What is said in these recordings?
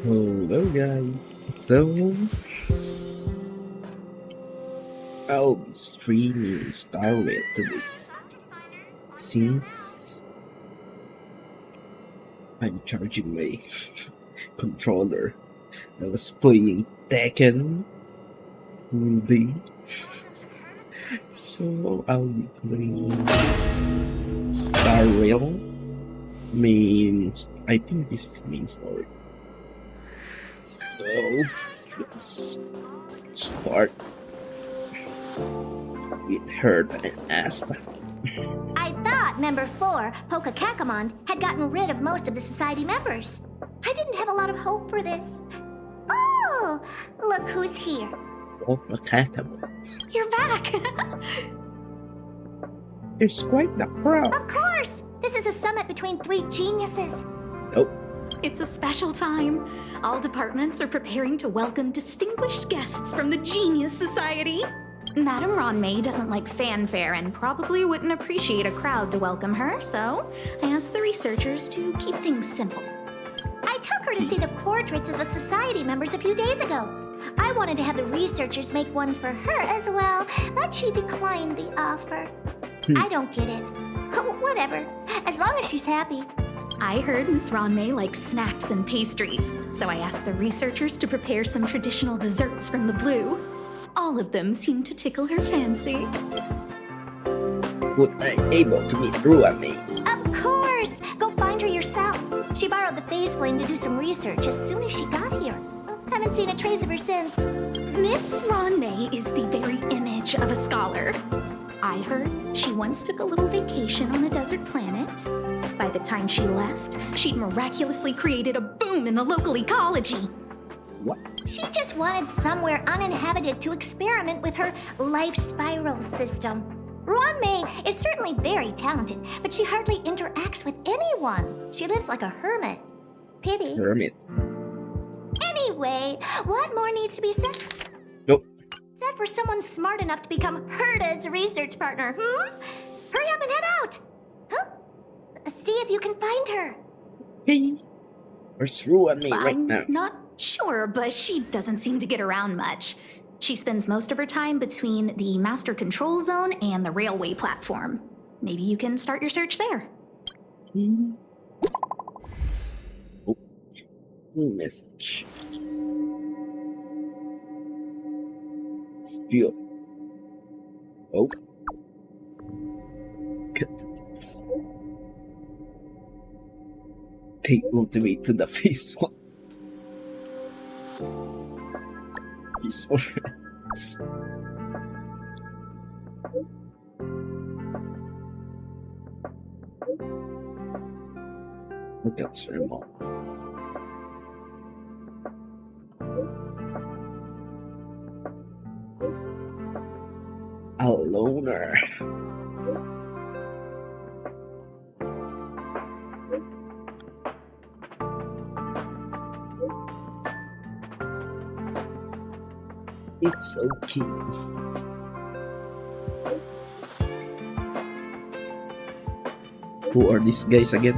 Hello guys, so I'll be streaming Star Rail today since I'm charging my controller. I was playing Tekken all day, so I'll be playing Star Rail I think this is main story. So let's start with Heard and Asta. I thought Member 4, Poka Kakamon, had gotten rid of most of the society members. I didn't have a lot of hope for this. Oh, look who's here. You're back. There's quite the crowd. Of course. This is a summit between three geniuses. Oh, It's a special time. All departments are preparing to welcome distinguished guests from the Genius Society. Madame Ron May doesn't like fanfare and probably wouldn't appreciate a crowd to welcome her, so I asked the researchers to keep things simple. I took her to see the portraits of the society members a few days ago. I wanted to have the researchers make one for her as well, but she declined the offer. I don't get it. Whatever, as long as she's happy. I heard Miss Ron May likes snacks and pastries, so I asked the researchers to prepare some traditional desserts from the blue. All of them seemed to tickle her fancy. was I able to meet Ruame? Of course! Go find her yourself. She borrowed the phase flame to do some research as soon as she got here. Haven't seen a trace of her since. Miss Ron May is the very image of a scholar. I heard she once took a little vacation on a desert planet. By the time she left, she'd miraculously created a boom in the local ecology. What? She just wanted somewhere uninhabited to experiment with her life spiral system. Ron May is certainly very talented, but she hardly interacts with anyone. She lives like a hermit. Pity. Hermit. Anyway, what more needs to be said? Nope. Said for someone smart enough to become Herda's research partner, Hurry up and head out! Huh? See if you can find her. Hey, where's Ruame right I'm now? not sure, but she doesn't seem to get around much. She spends most of her time between the master control zone and the railway platform. Maybe you can start your search there. Oh, new message. Spill. Oh. Take ultimate to the face one. Face one. What else, Ramon? A loner. It's okay. Who are these guys again?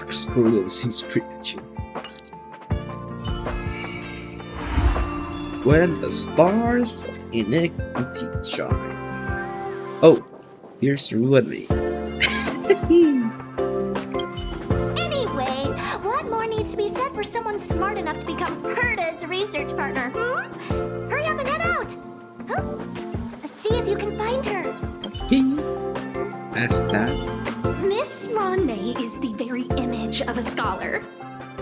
Screw seems pretty chill. When the stars of Ingenuity shine. Oh, here's Ruane. Anyway, what more needs to be said for someone smart enough to become Herda's research partner, Hurry up and head out! Huh? See if you can find her. Asta. Miss Ron May is the very image of a scholar.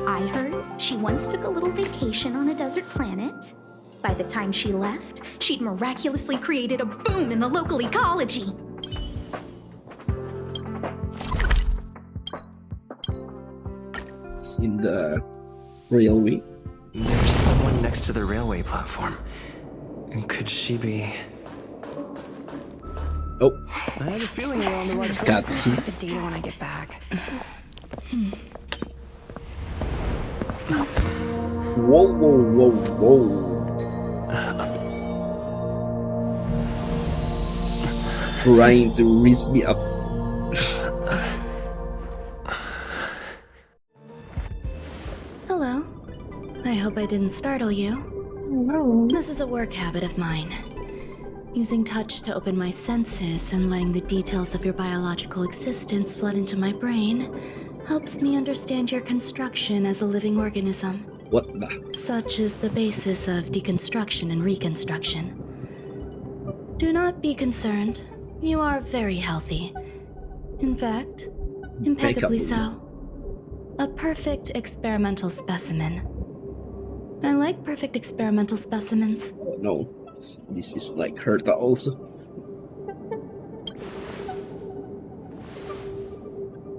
I heard she once took a little vacation on a desert planet. By the time she left, she'd miraculously created a boom in the local ecology. It's in the railway. There's someone next to the railway platform. And could she be... Oh, I have a feeling we're on the right track. got some. Check the data when I get back. Whoa, whoa, whoa, whoa. trying to raise me up. Hello. I hope I didn't startle you. No. This is a work habit of mine. Using touch to open my senses and letting the details of your biological existence flood into my brain helps me understand your construction as a living organism. What the? Such is the basis of deconstruction and reconstruction. Do not be concerned. You are very healthy. In fact, impeccably so. A perfect experimental specimen. I like perfect experimental specimens. Oh no. This is like Herta also.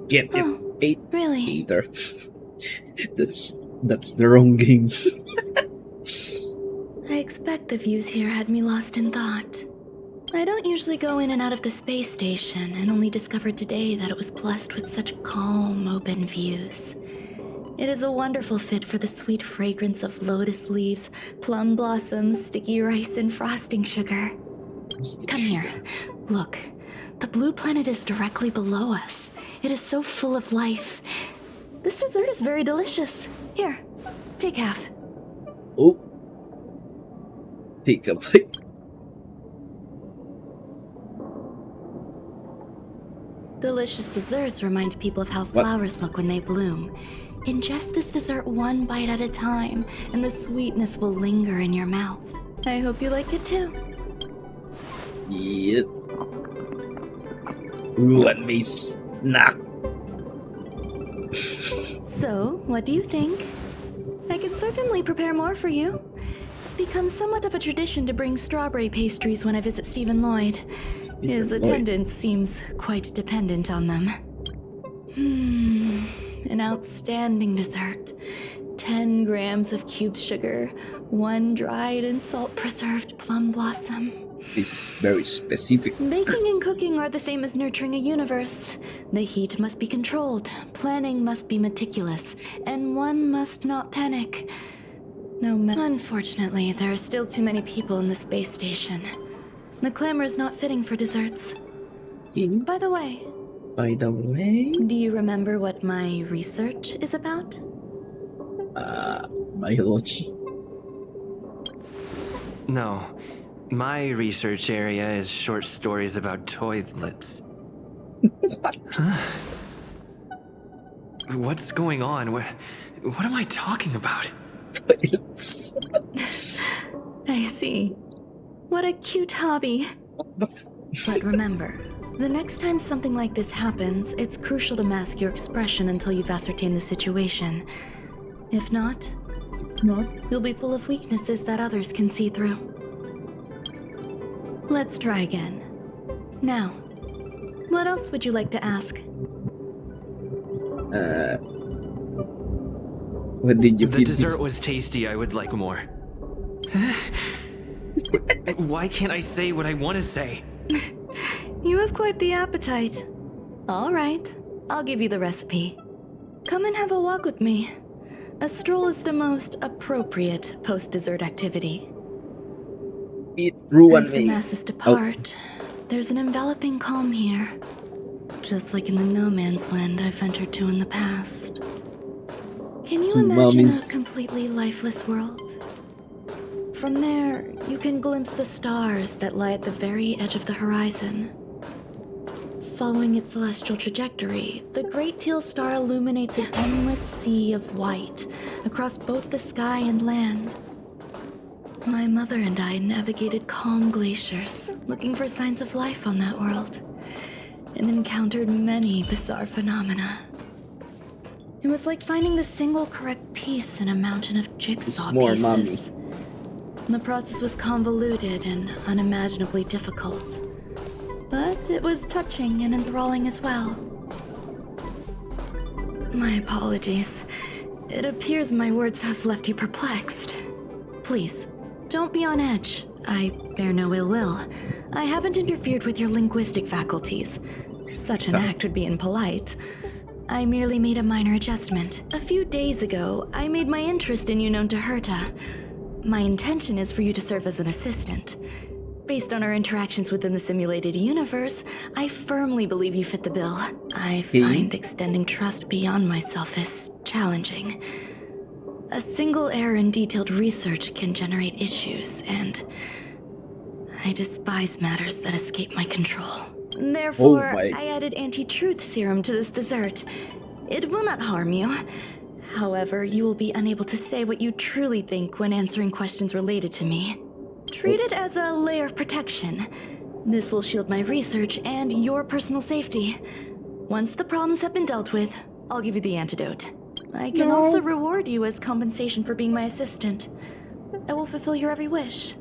Yep, Oh, 8 really? either. That's the wrong game. I expect the views here had me lost in thought. I don't usually go in and out of the space station, and only discovered today that it was blessed with such calm, open views. It is a wonderful fit for the sweet fragrance of lotus leaves, plum blossoms, sticky rice, and frosting sugar. Come here. Look. The blue planet is directly below us. It is so full of life. This dessert is very delicious. Here, take half. Oh. Take a bite. Delicious desserts remind people of how flowers look when they bloom. Ingest this dessert one bite at a time, and the sweetness will linger in your mouth. I hope you like it too. Yep. Ruin me snack. So, what do you think? I can certainly prepare more for you. It's become somewhat of a tradition to bring strawberry pastries when I visit Stephen Lloyd. His attendance seems quite dependent on them. An outstanding dessert. 10 grams of cubed sugar, 1 dried and salt-preserved plum blossom. This is very specific. Baking and cooking are the same as nurturing a universe. The heat must be controlled, planning must be meticulous, and one must not panic. Unfortunately, there are still too many people in the space station. The clamor is not fitting for desserts. By the way, do you remember what my research is about? Biology. No. My research area is short stories about toilets. What? Huh? What's going on? What am I talking about? Toilets. I see. What a cute hobby. But remember, the next time something like this happens, it's crucial to mask your expression until you've ascertained the situation. If not, you'll be full of weaknesses that others can see through. Let's try again. Now, what else would you like to ask? What did you The feed dessert me? was tasty. I would like more. Why can't I say what I want to say? You have quite the appetite. All right, I'll give you the recipe. Come and have a walk with me. A stroll is the most appropriate post-dessert activity. It ruined As the me. masses depart, there's an enveloping calm here. Just like in the no man's land I've ventured to in the past. Can you To imagine mommy's- a completely lifeless world? From there, you can glimpse the stars that lie at the very edge of the horizon. Following its celestial trajectory, the Great Teal Star illuminates an endless sea of white across both the sky and land. My mother and I navigated calm glaciers, looking for signs of life on that world, and encountered many bizarre phenomena. It was like finding the single correct piece in a mountain of jigsaw It's more pieces. The process was convoluted and unimaginably difficult, but it was touching and enthralling as well. My apologies. It appears my words have left you perplexed. Please, don't be on edge. I bear no ill will. I haven't interfered with your linguistic faculties. Such an act would be impolite. I merely made a minor adjustment. A few days ago, I made my interest in you known to Herta. My intention is for you to serve as an assistant. Based on our interactions within the simulated universe, I firmly believe you fit the bill. I find extending trust beyond myself is challenging. A single error in detailed research can generate issues, and I despise matters that escape my control. Therefore, I added anti-truth serum to this dessert. It will not harm you. However, you will be unable to say what you truly think when answering questions related to me. Treat it as a layer of protection. This will shield my research and your personal safety. Once the problems have been dealt with, I'll give you the antidote. I can also reward you as compensation for being my assistant. I will fulfill your every wish.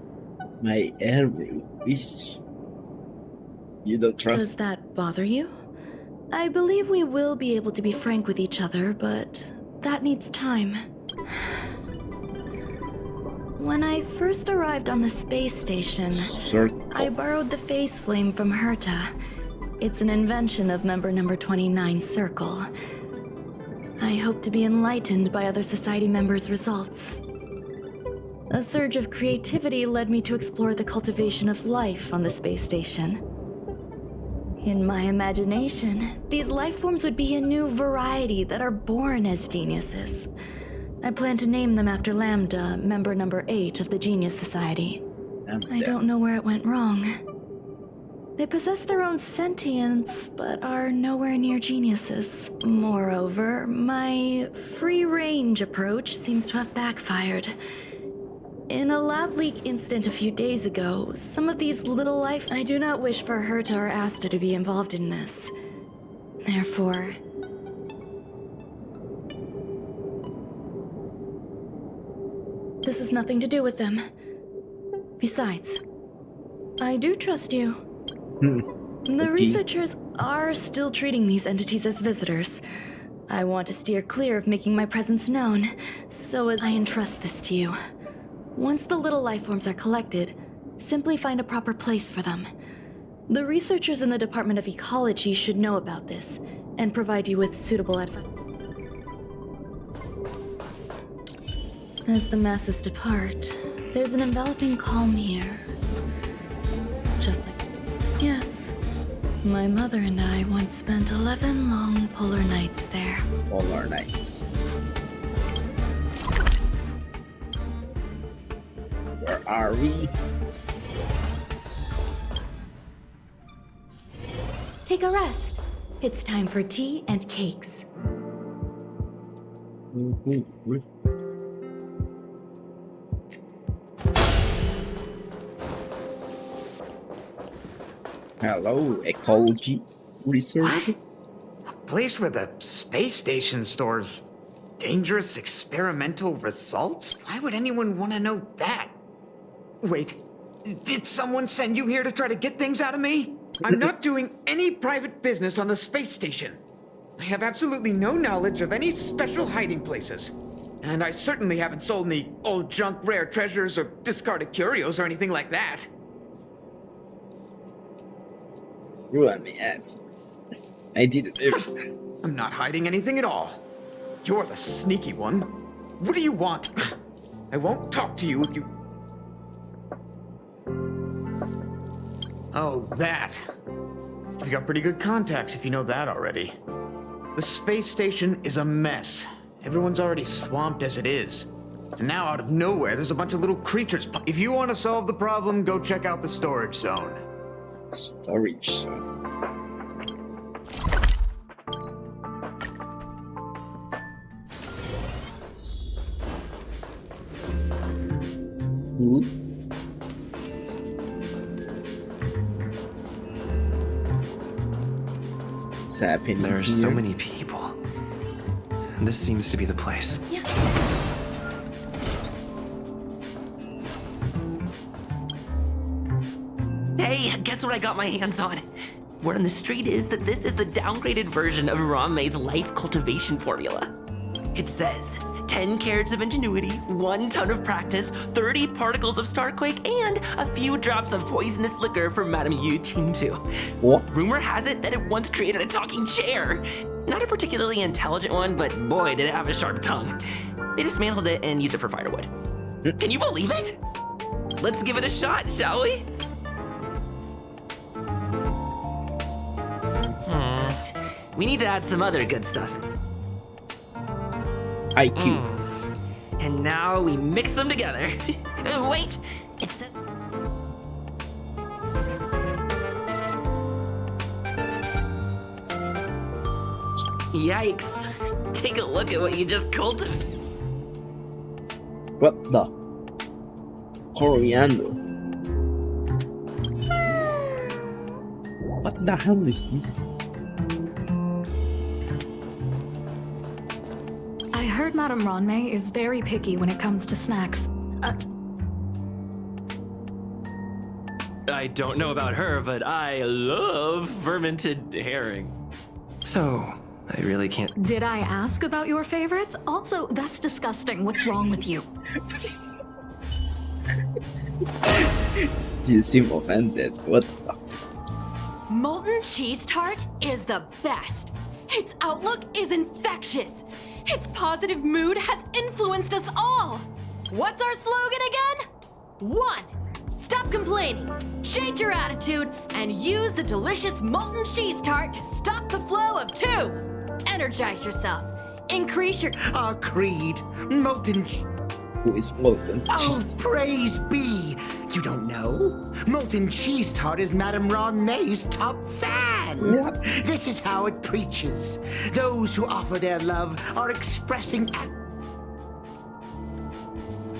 My every wish? You don't trust? Does that bother you? I believe we will be able to be frank with each other, but that needs time. When I first arrived on the space station, I borrowed the phase flame from Herta. It's an invention of member number 29 Circle. I hope to be enlightened by other society members' results. A surge of creativity led me to explore the cultivation of life on the space station. In my imagination, these life forms would be a new variety that are born as geniuses. I plan to name them after Lambda, member number 8 of the Genius Society. I don't know where it went wrong. They possess their own sentience, but are nowhere near geniuses. Moreover, my free-range approach seems to have backfired. In a lab leak incident a few days ago, some of these little life... I do not wish for Herta or Asta to be involved in this. Therefore... this has nothing to do with them. Besides, I do trust you. The researchers are still treating these entities as visitors. I want to steer clear of making my presence known, so as I entrust this to you. Once the little life forms are collected, simply find a proper place for them. The researchers in the Department of Ecology should know about this, and provide you with suitable advice. As the masses depart, there's an enveloping calm here. Just like... yes. My mother and I once spent 11 long polar nights there. Polar nights. Where are we? Take a rest. It's time for tea and cakes. Hello, ecology research. A place where the space station stores dangerous experimental results? Why would anyone want to know that? Wait, did someone send you here to try to get things out of me? I'm not doing any private business on the space station. I have absolutely no knowledge of any special hiding places. And I certainly haven't sold any old junk rare treasures or discarded curios or anything like that. Ruin me, ass. I didn't. I'm not hiding anything at all. You're the sneaky one. What do you want? I won't talk to you if you... Oh, that. You got pretty good contacts if you know that already. The space station is a mess. Everyone's already swamped as it is. And now out of nowhere, there's a bunch of little creatures. If you want to solve the problem, go check out the storage zone. Storage zone. What's happening There are here? so many people. This seems to be the place. Yeah. Hey, guess what I got my hands on? Word on the street is that this is the downgraded version of Ranmei's life cultivation formula. It says 10 carats of ingenuity, 1 ton of practice, 30 particles of starquake, and a few drops of poisonous liquor for Madame Yu Tintu. What? Rumor has it that it once created a talking chair. Not a particularly intelligent one, but boy, did it have a sharp tongue. They dismantled it and used it for firewood. Can you believe it? Let's give it a shot, shall we? We need to add some other good stuff. IQ. And now we mix them together. Wait! It says... Yikes. Take a look at what you just cultivated. What the? Coriander. What the hell is this? I heard Madame Ronmei is very picky when it comes to snacks. I don't know about her, but I love fermented herring. So, I really can't. Did I ask about your favorites? Also, that's disgusting. What's wrong with you? You seem offended. What the? Molten cheese tart is the best. Its outlook is infectious. Its positive mood has influenced us all. What's our slogan again? 1. Stop complaining, change your attitude, and use the delicious molten cheese tart to stop the flow of 2. Energize yourself. Increase your... Our creed, molten Who is molten cheese? Oh, praise be! You don't know? Molten cheese tart is Madame Ronmei's top fan! What? This is how it preaches. Those who offer their love are expressing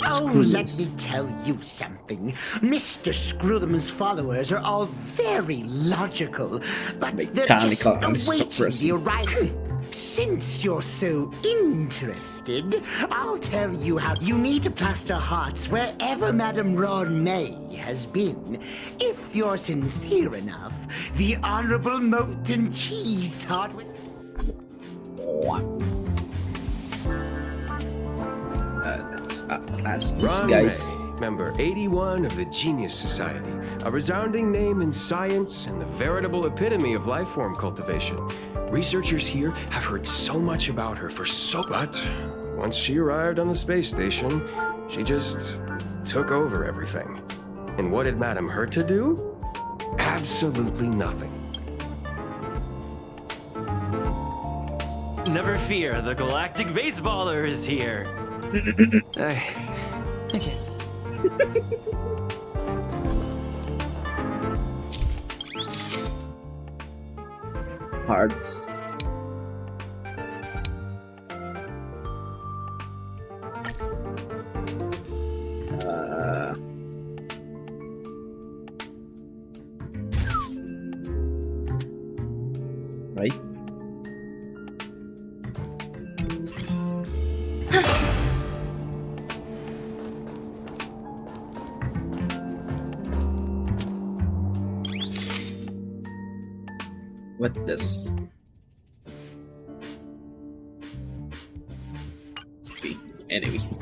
Oh, let me tell you something. Mr. Screwthum's followers are all very logical, but they're just Mechanical awaiting the arrival. Since you're so interested, I'll tell you how you need to plaster hearts wherever Madame Ronmei has been. If you're sincere enough, the Honorable Molten Cheese Tart will... Let's ask this guys. Member 81 of the Genius Society, a resounding name in science and the veritable epitome of life form cultivation. Researchers here have heard so much about her but once she arrived on the space station, she just took over everything. And what did Madame hurt to do? Absolutely nothing. Never fear, the galactic baseballer is here. Okay. Hearts. Right? What this? Okay, anyways.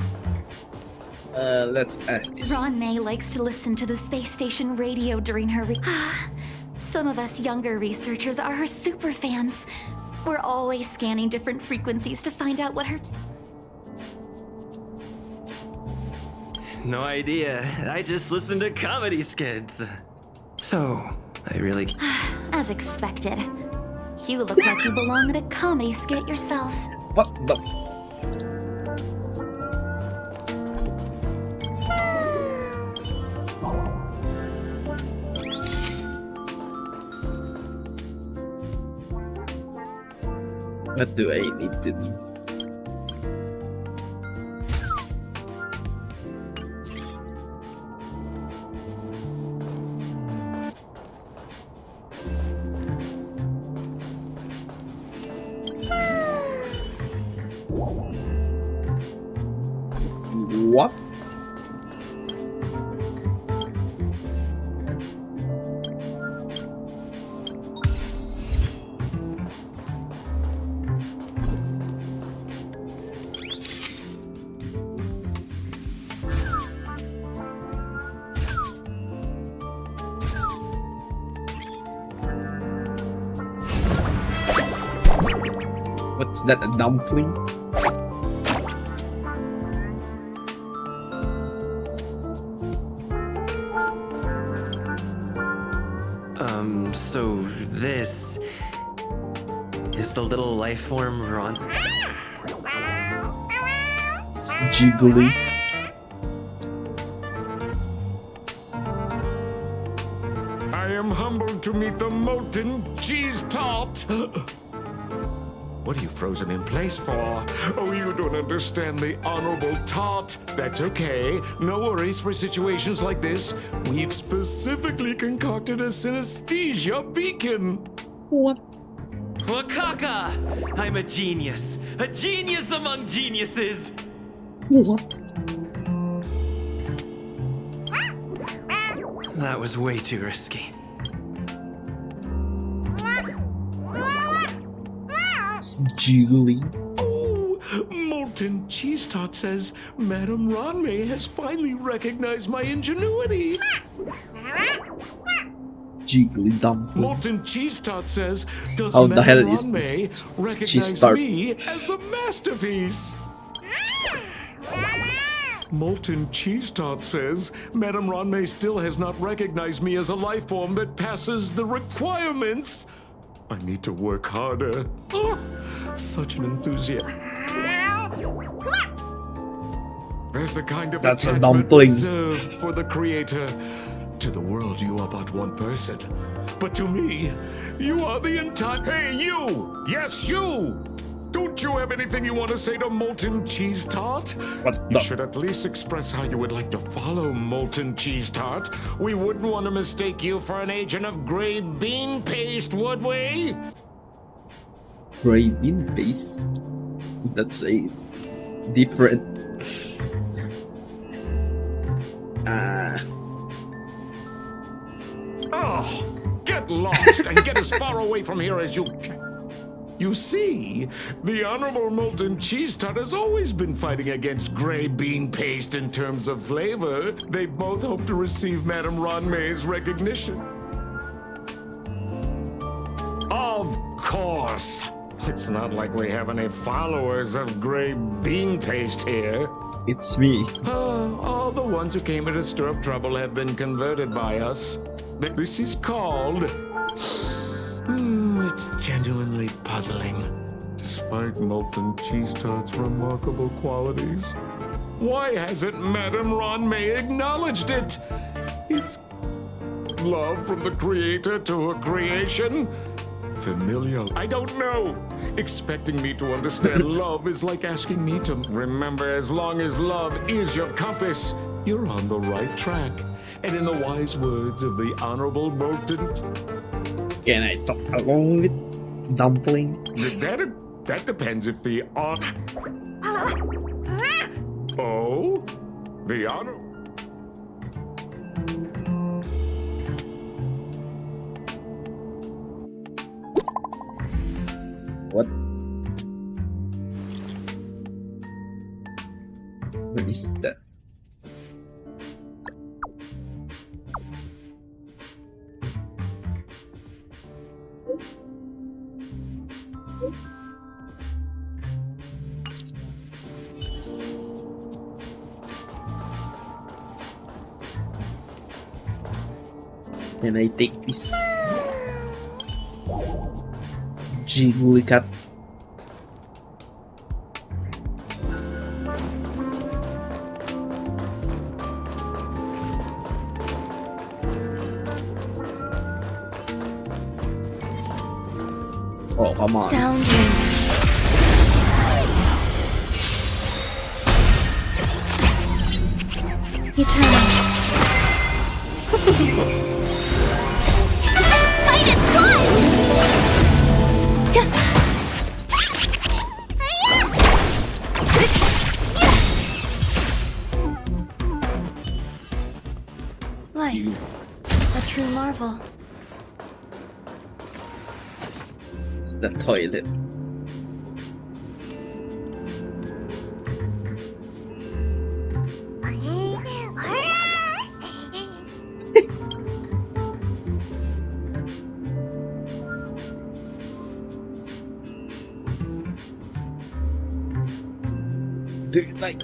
Let's ask this. Ronmei likes to listen to the space station radio during her Some of us younger researchers are her super fans. We're always scanning different frequencies to find out what her... No idea. I just listen to comedy skits. So, I really... As expected. You look like you belong in a comedy skit yourself. What the? What do I need to do? What? What's that, a dumpling? So this... Is the little life form Ron? It's jiggly. I am humbled to meet the molten cheese tart. What are you frozen in place for? Oh, you don't understand the honorable tart. That's okay. No worries for situations like this. We've specifically concocted a synesthesia beacon. What? Wakaka! I'm a genius. A genius among geniuses. What? That was way too risky. It's jiggly. Oh, molten cheese tart says Madame Ranmei has finally recognized my ingenuity. Jiggly dumpling. Molten cheese tart says, does How the hell Madame is this Ranmei cheese recognize tart? me as a masterpiece? Molten cheese tart says, Madame Ranmei still has not recognized me as a life form that passes the requirements. I need to work harder. Oh, such an enthusiast. There's a kind of That's a attachment dumpling. reserved for the creator. To the world, you are but one person. But to me, you are the entire... Hey, you! Yes, you! Don't you have anything you want to say to Molten Cheese Tart? What You the? should at least express how you would like to follow Molten Cheese Tart. We wouldn't want to mistake you for an agent of gray bean paste, would we? Gray bean paste. That's a different. Oh, get lost and get as far away from here as you can. You see, the Honorable Molten Cheese Tart has always been fighting against gray bean paste in terms of flavor. They both hope to receive Madame Ranmei's recognition. Of course. It's not like we have any followers of gray bean paste here. It's me. All the ones who came here to stir up trouble have been converted by us. This is called... it's genuinely puzzling. Despite Molten Cheese Tart's remarkable qualities, why hasn't Madame Ranmei acknowledged it? It's love from the creator to her creation. Familial. I don't know. Expecting me to understand love is like asking me to remember as long as love is your compass, you're on the right track. And in the wise words of the Honorable Molten... Can I talk along with dumpling? That depends if the Oh? The honor... What? What is that? Can I take this? Jiggly cat. Oh, come on. Eternal. Fight is good! Life. A true marvel. It's the toilet. Do you like?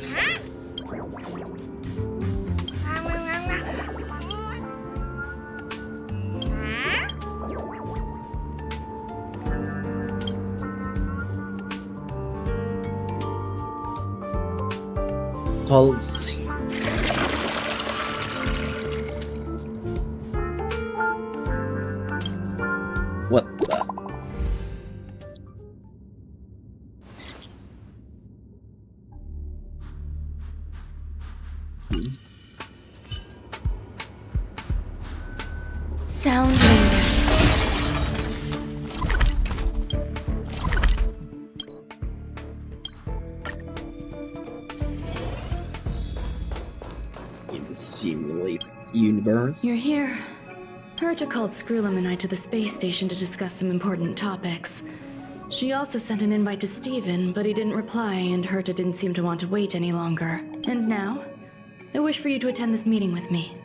repulsed. What the? Sound lingers. In the simulated universe. You're here. Herta called Screwlum and I to the space station to discuss some important topics. She also sent an invite to Steven, but he didn't reply, and Herta didn't seem to want to wait any longer. And now, I wish for you to attend this meeting with me.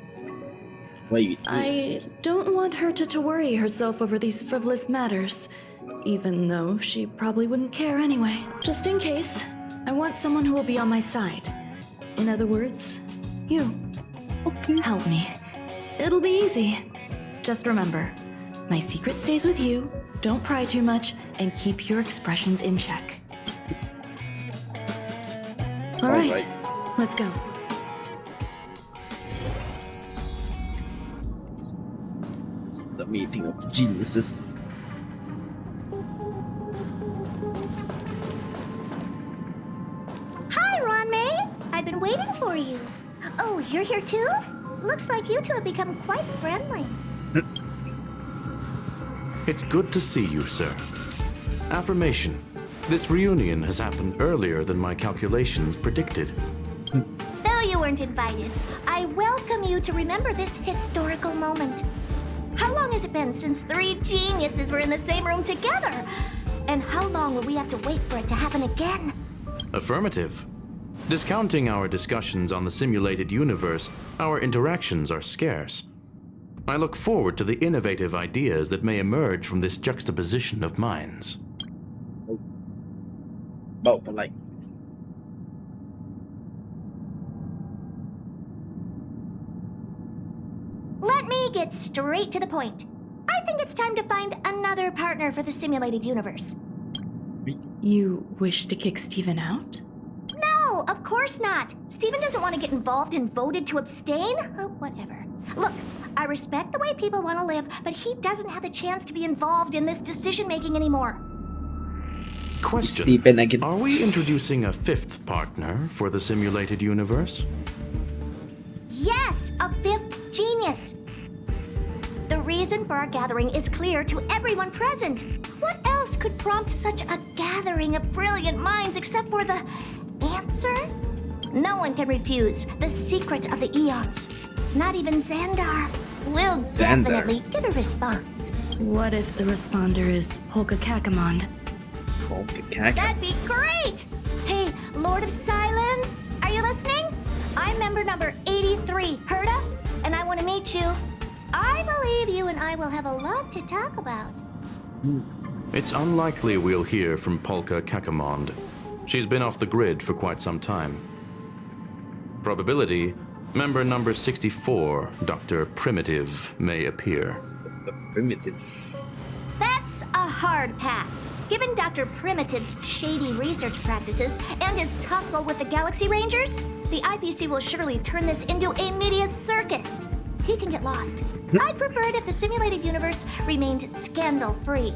Wait. I don't want Herta to worry herself over these frivolous matters, even though she probably wouldn't care anyway. Just in case, I want someone who will be on my side. In other words, you. Okay. Help me. It'll be easy. Just remember, my secret stays with you, don't pry too much, and keep your expressions in check. All right, let's go. It's the meeting of geniuses. Hi, Ron May. I've been waiting for you. Oh, you're here too? Looks like you two have become quite friendly. It's good to see you, sir. Affirmation. This reunion has happened earlier than my calculations predicted. Though you weren't invited, I welcome you to remember this historical moment. How long has it been since 3 geniuses were in the same room together? And how long will we have to wait for it to happen again? Affirmative. Discounting our discussions on the simulated universe, our interactions are scarce. I look forward to the innovative ideas that may emerge from this juxtaposition of minds. Oh, but like. Let me get straight to the point. I think it's time to find another partner for the simulated universe. You wish to kick Steven out? No, of course not. Steven doesn't want to get involved and voted to abstain. Oh, whatever. Look, I respect the way people want to live, but he doesn't have the chance to be involved in this decision-making anymore. Question. Steven again. Are we introducing a 5th partner for the simulated universe? Yes, a 5th genius. The reason for our gathering is clear to everyone present. What else could prompt such a gathering of brilliant minds except for the answer? No one can refuse the secret of the eons. Not even Xandar. We'll definitely get a response. What if the responder is Polka Kakamond? Polka Kakamond. That'd be great! Hey, Lord of Silence, are you listening? I'm member number 83, Herta, and I want to meet you. I believe you and I will have a lot to talk about. It's unlikely we'll hear from Polka Kakamond. She's been off the grid for quite some time. Probability, member number 64, Dr. Primitive, may appear. The Primitive. That's a hard pass. Given Dr. Primitive's shady research practices and his tussle with the Galaxy Rangers, the IPC will surely turn this into a media circus. He can get lost. I'd prefer it if the simulated universe remained scandal-free.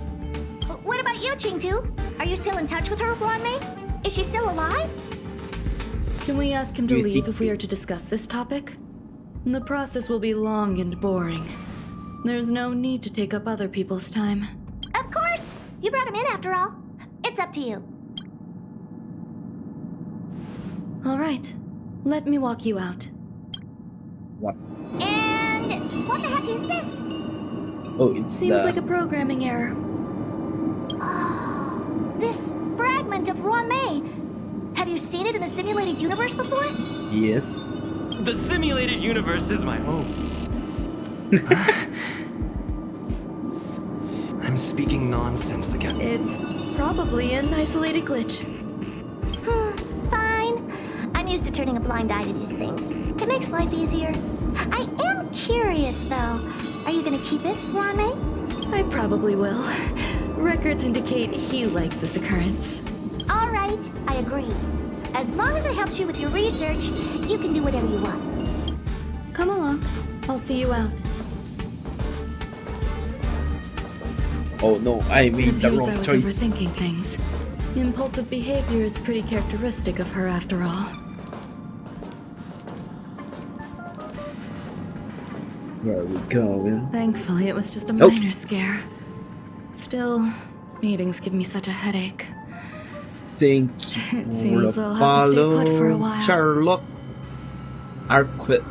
What about you, Ching-Tu? Are you still in touch with her, Wanmei? Is she still alive? Can we ask him to leave if we are to discuss this topic? The process will be long and boring. There's no need to take up other people's time. Of course! You brought him in after all. It's up to you. All right. Let me walk you out. What? And what the heck is this? Oh, it's Seems like a programming error. Oh, this fragment of Wanmei. Have you seen it in the simulated universe before? Yes. The simulated universe is my home. I'm speaking nonsense again. It's probably an isolated glitch. Fine. I'm used to turning a blind eye to these things. It makes life easier. I am curious, though. Are you gonna keep it, Wanmei? I probably will. Records indicate he likes this occurrence. All right, I agree. As long as it helps you with your research, you can do whatever you want. Come along. I'll see you out. Oh no, I made It the appears I wrong was choice. overthinking things. Impulsive behavior is pretty characteristic of her after all. Where are we going? Thankfully, it was just a Nope. minor scare. Still, meetings give me such a headache. Thank you It for seems the I'll have to stay put for a follow, while. Sherlock. Arquette.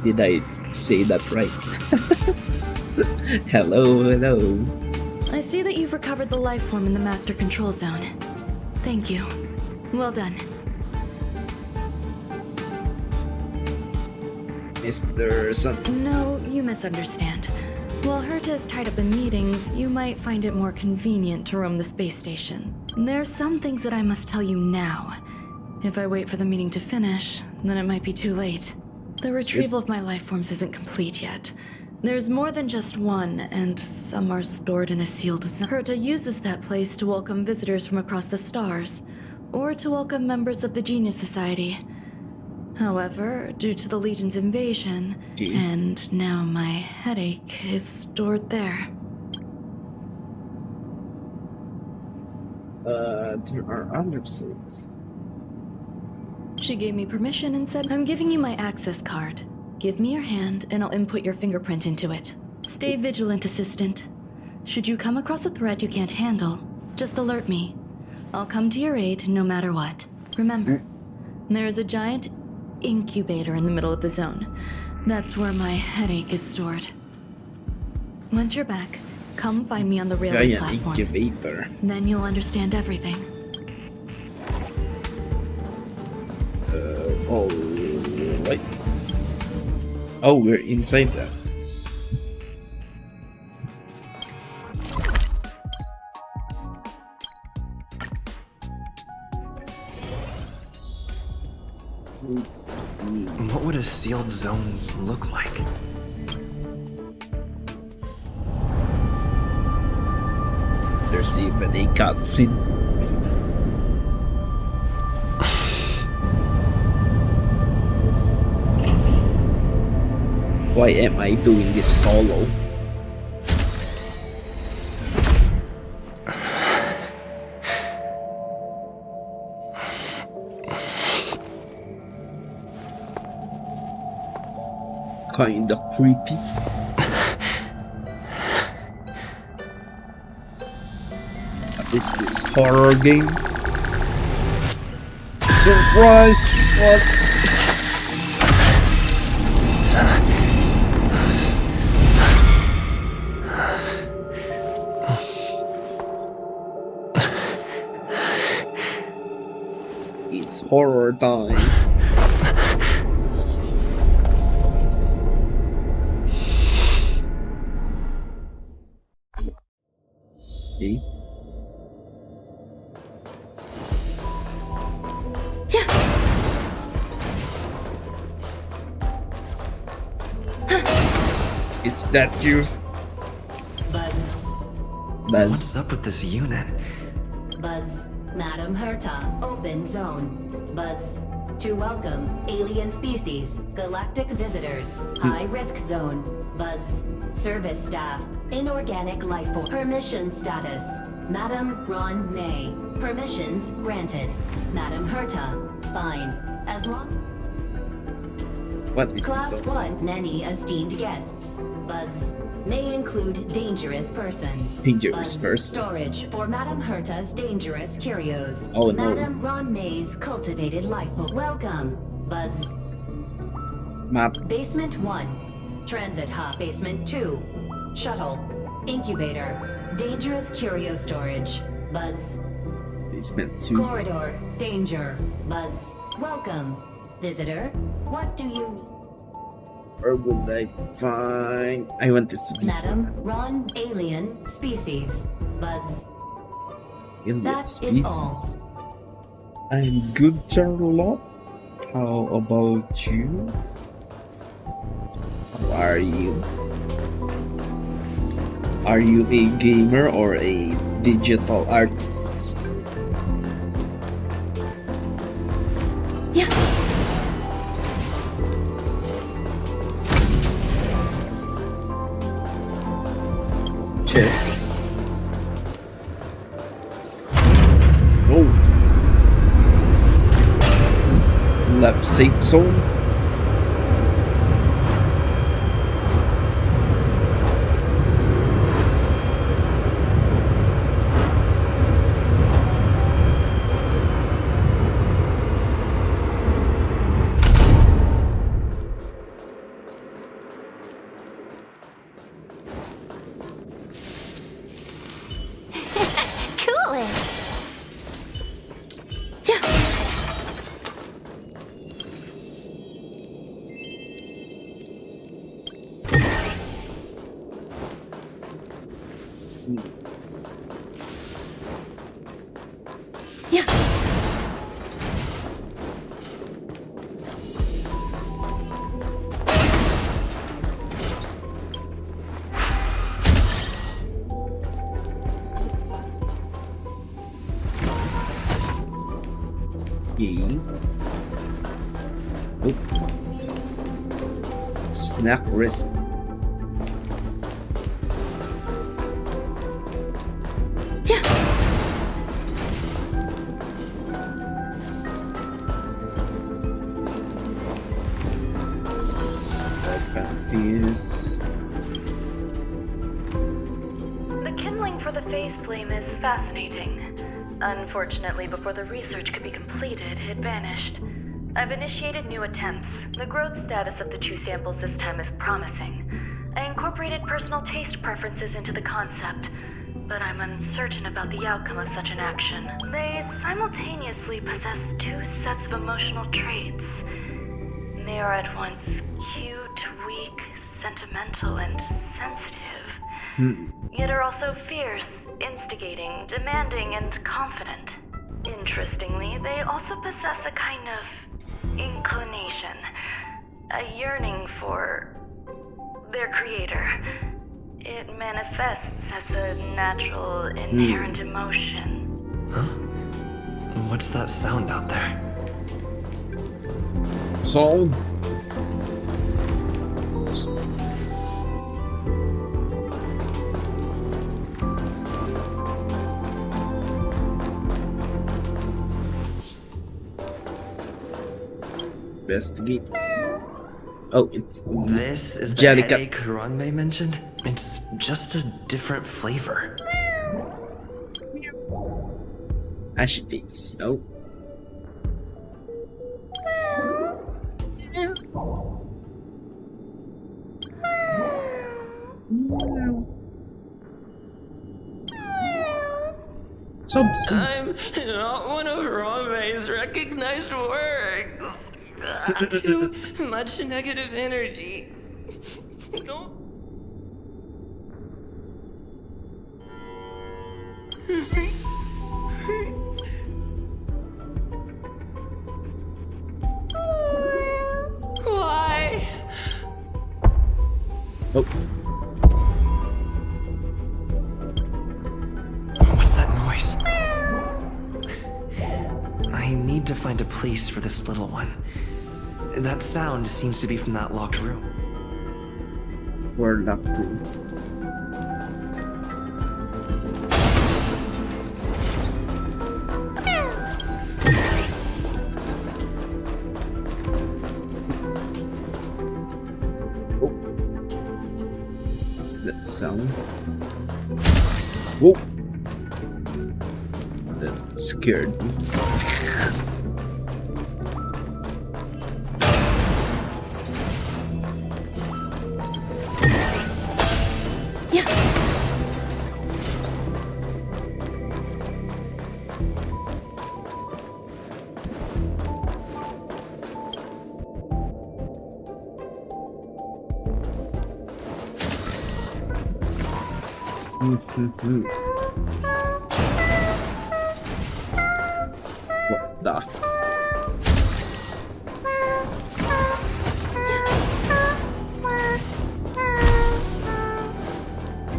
Did I say that right? Hello, hello. I see that you've recovered the life form in the master control zone. Thank you. Well done. Is there something? No, you misunderstand. While Herta is tied up in meetings, you might find it more convenient to roam the space station. There's some things that I must tell you now. If I wait for the meeting to finish, then it might be too late. The retrieval of my life forms isn't complete yet. There's more than just one, and some are stored in a sealed zone. Herta uses that place to welcome visitors from across the stars, or to welcome members of the Genius Society. However, due to the Legion's invasion, and now my headache is stored there. There are other things. She gave me permission and said, I'm giving you my access card. Give me your hand and I'll input your fingerprint into it. Stay vigilant, assistant. Should you come across a threat you can't handle, just alert me. I'll come to your aid no matter what. Remember, there is a giant incubator in the middle of the zone. That's where my headache is stored. Once you're back, come find me on the railway Giant platform. incubator. Then you'll understand everything. Oh, right. Oh, we're inside that. What would a sealed zone look like? There's even a cutscene. Why am I doing this solo? Kinda creepy. What is this, horror game? Surprise! What? It's horror time. Okay. Is that you? Buzz. Buzz. What's up with this unit? Buzz. Madam Herta, open zone. Buzz. To welcome alien species, galactic visitors, high risk zone. Buzz. Service staff, inorganic life form. Permission status. Madam Ron May. Permissions granted. Madam Herta. Fine. As long. What is Class this? 1, many esteemed guests. Buzz. May include dangerous persons. Dangerous Buzz. persons. Storage for Madam Herta's dangerous curios. Oh, no. Madam Ron May's cultivated life form. Welcome. Buzz. Map. Basement 1. Transit hub. Basement 2. Shuttle. Incubator. Dangerous curio storage. Buzz. Basement 2. Corridor. Danger. Buzz. Welcome. Visitor. What do you need? Where would I find? I want this to be Madam Ron Alien Species. Buzz. alien That species. is all. I'm good, Charlotte. How about you? How are you? Are you a gamer or a digital artist? chest. Oh. Left safe zone. Coolest. Yeah. Okay. Oh. Snack recipe. This. The kindling for the phase flame is fascinating. Unfortunately, before the research could be completed, it vanished. I've initiated new attempts. The growth status of the two samples this time is promising. I incorporated personal taste preferences into the concept, but I'm uncertain about the outcome of such an action. They simultaneously possess two sets of emotional traits. They are at once cute, weak, sentimental, and sensitive. Yet are also fierce, instigating, demanding, and confident. Interestingly, they also possess a kind of inclination, a yearning for their creator. It manifests as a natural, inherent emotion. Huh? What's that sound out there? Sound. Investigate. Oh, it's This is the Jellica. headache Ranmei mentioned? It's just a different flavor. Ashy face. Oh. I'm not one of Ranmei's recognized works. Too much negative energy. Don't. Why? Oh. What's that noise? I need to find a place for this little one. That sound seems to be from that locked room. We're locked room. Oh. What's that sound? Whoa. That scared me. What the?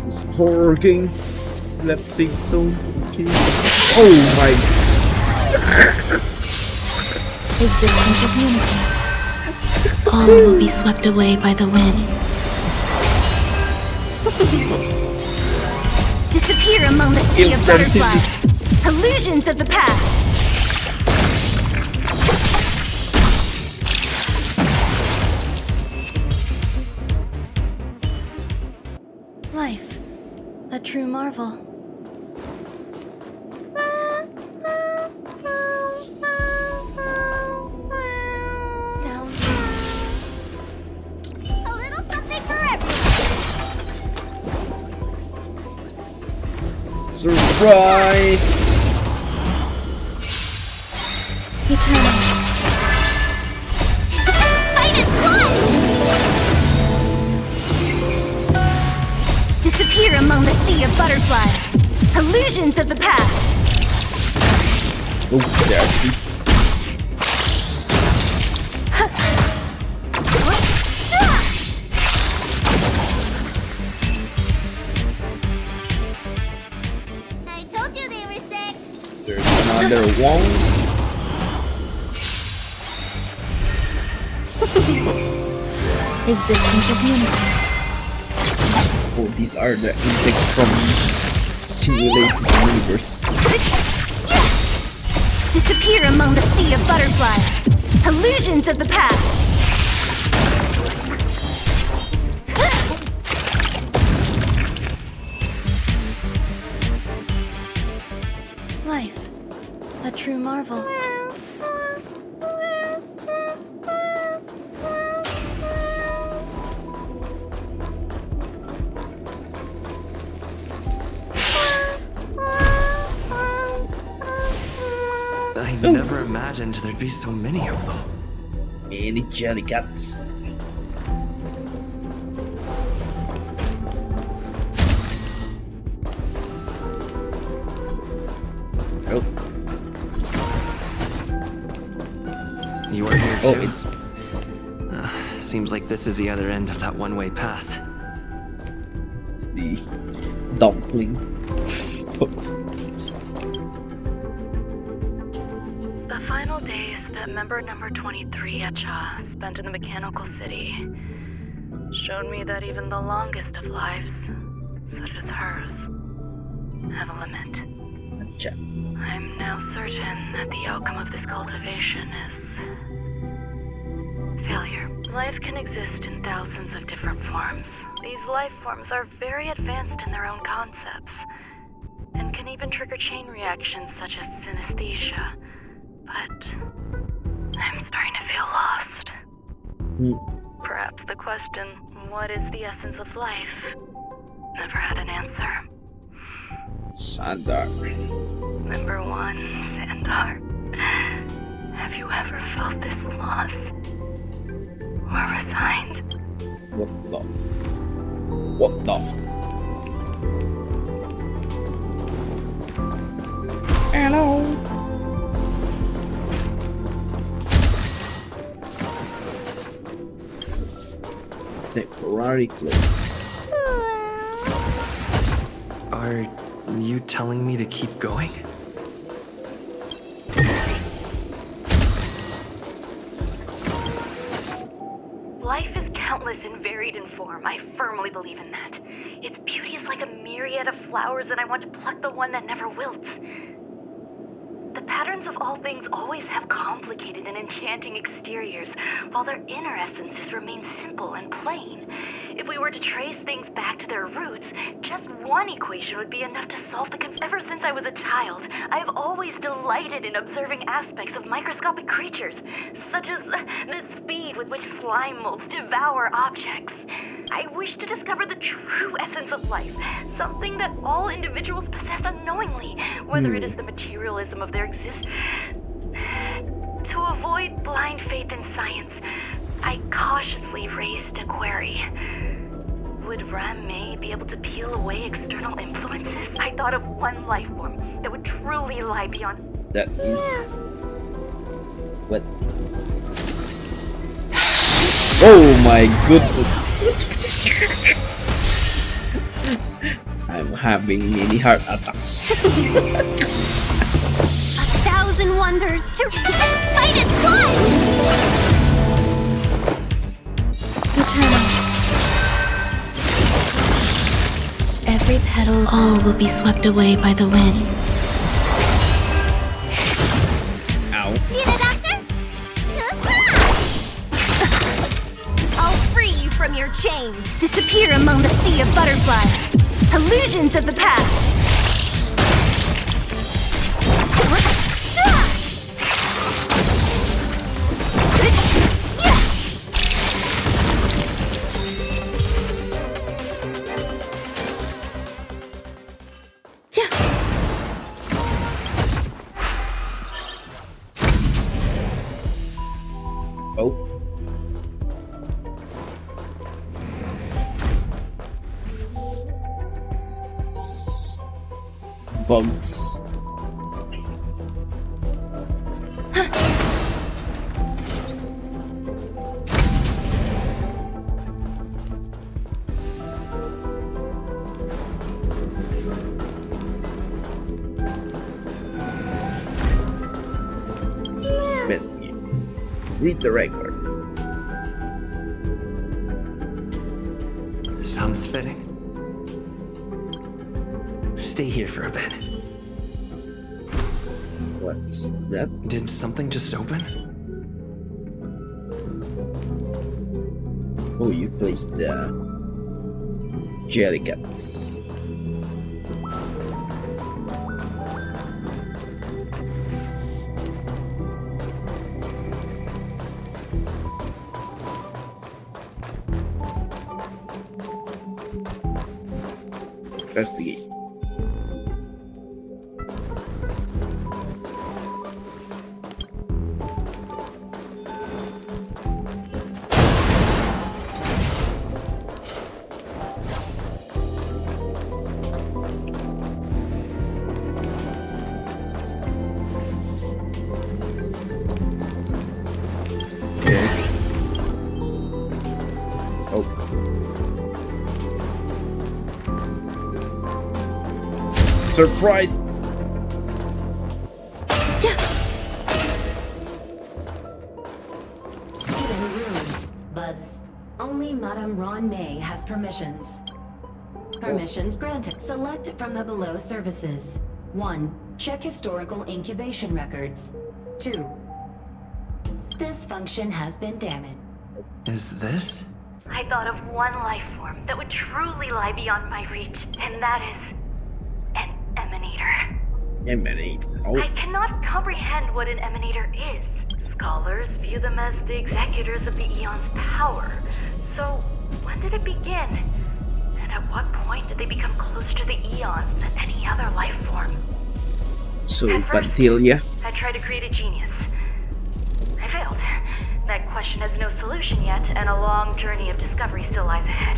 It's horror game. Left safe zone. Okay. Oh my. Existence of unity. All will be swept away by the wind. Disappear among the sea of butterflies. Illusions of the past. Life. A true marvel. Sound. A little something for everyone. Surprise! Eternal. Fight is one! Disappear among the sea of butterflies. Illusions of the past. Oh, there. I told you they were sick. There's another one. Existence of unity. Oh, these are the insects from simulated universe. Disappear among the sea of butterflies. Illusions of the past. Life. A true marvel. I never imagined there'd be so many of them. Many jelly cats. Oh. You are here too? Oh, it's Seems like this is the other end of that one-way path. the dumpling. The final days that member number 23 Echa spent in the mechanical city showed me that even the longest of lives, such as hers, have a limit. I'm now certain that the outcome of this cultivation is failure. Life can exist in thousands of different forms. These life forms are very advanced in their own concepts, and can even trigger chain reactions such as synesthesia. But I'm starting to feel lost. Perhaps the question, what is the essence of life, never had an answer. Sandar. Number 1, Sandar. Have you ever felt this loss? Or resigned? What the? What the? Hello. Temporary close. Are you telling me to keep going? Life is countless and varied in form. I firmly believe in that. Its beauty is like a myriad of flowers, and I want to pluck the one that never wilts. The patterns of all things always have complicated and enchanting exteriors, while their inner essences remain simple and plain. If we were to trace things back to their roots, just one equation would be enough to solve the Ever since I was a child, I have always delighted in observing aspects of microscopic creatures, such as the speed with which slime molds devour objects. I wish to discover the true essence of life, something that all individuals possess unknowingly, whether it is the materialism of their existence. To avoid blind faith in science, I cautiously raised a query. Would Ram May be able to peel away external influences? I thought of one life form that would truly lie beyond. That is what? Oh my goodness! I'm having many heart attacks. 1,000 wonders to fight is one! Eternal. every petal, all will be swept away by the wind. Ow. Need a doctor? I'll free you from your chains. Disappear among the sea of butterflies. Illusions of the past. Oh. Bugs. Investigate. Read the record. Sounds fitting. Stay here for a bit. What's that? Did something just open? Oh, you placed the jelly cats. Investigate. Yes. Oh. Surprise! Buzz, only Madame Ron May has permissions. Permissions granted. Select from the below services. 1. Check historical incubation records. 2. This function has been damaged. Is this? I thought of one life form that would truly lie beyond my reach, and that is an emanator. Emanate. Oh. I cannot comprehend what an emanator is. Scholars view them as the executors of the Eon's power. So, when did it begin? And at what point did they become closer to the Eons than any other life form? So, At first, Pantilia. I tried to create a genius. I failed. That question has no solution yet, and a long journey of discovery still lies ahead.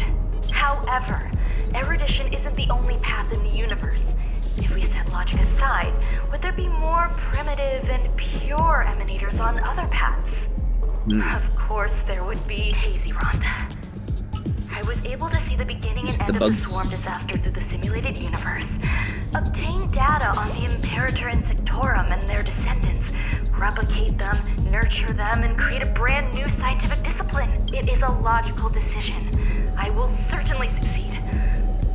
However, erudition isn't the only path in the universe. If we set logic aside, would there be more primitive and pure emanators on other paths? Of course there would be Hazy Rhonda. I was able to see the beginning and end of the swarm disaster through the simulated universe, obtain data on the Imperator and Sectorum and their descendants, replicate them, nurture them, and create a brand new scientific discipline. It is a logical decision. I will certainly succeed.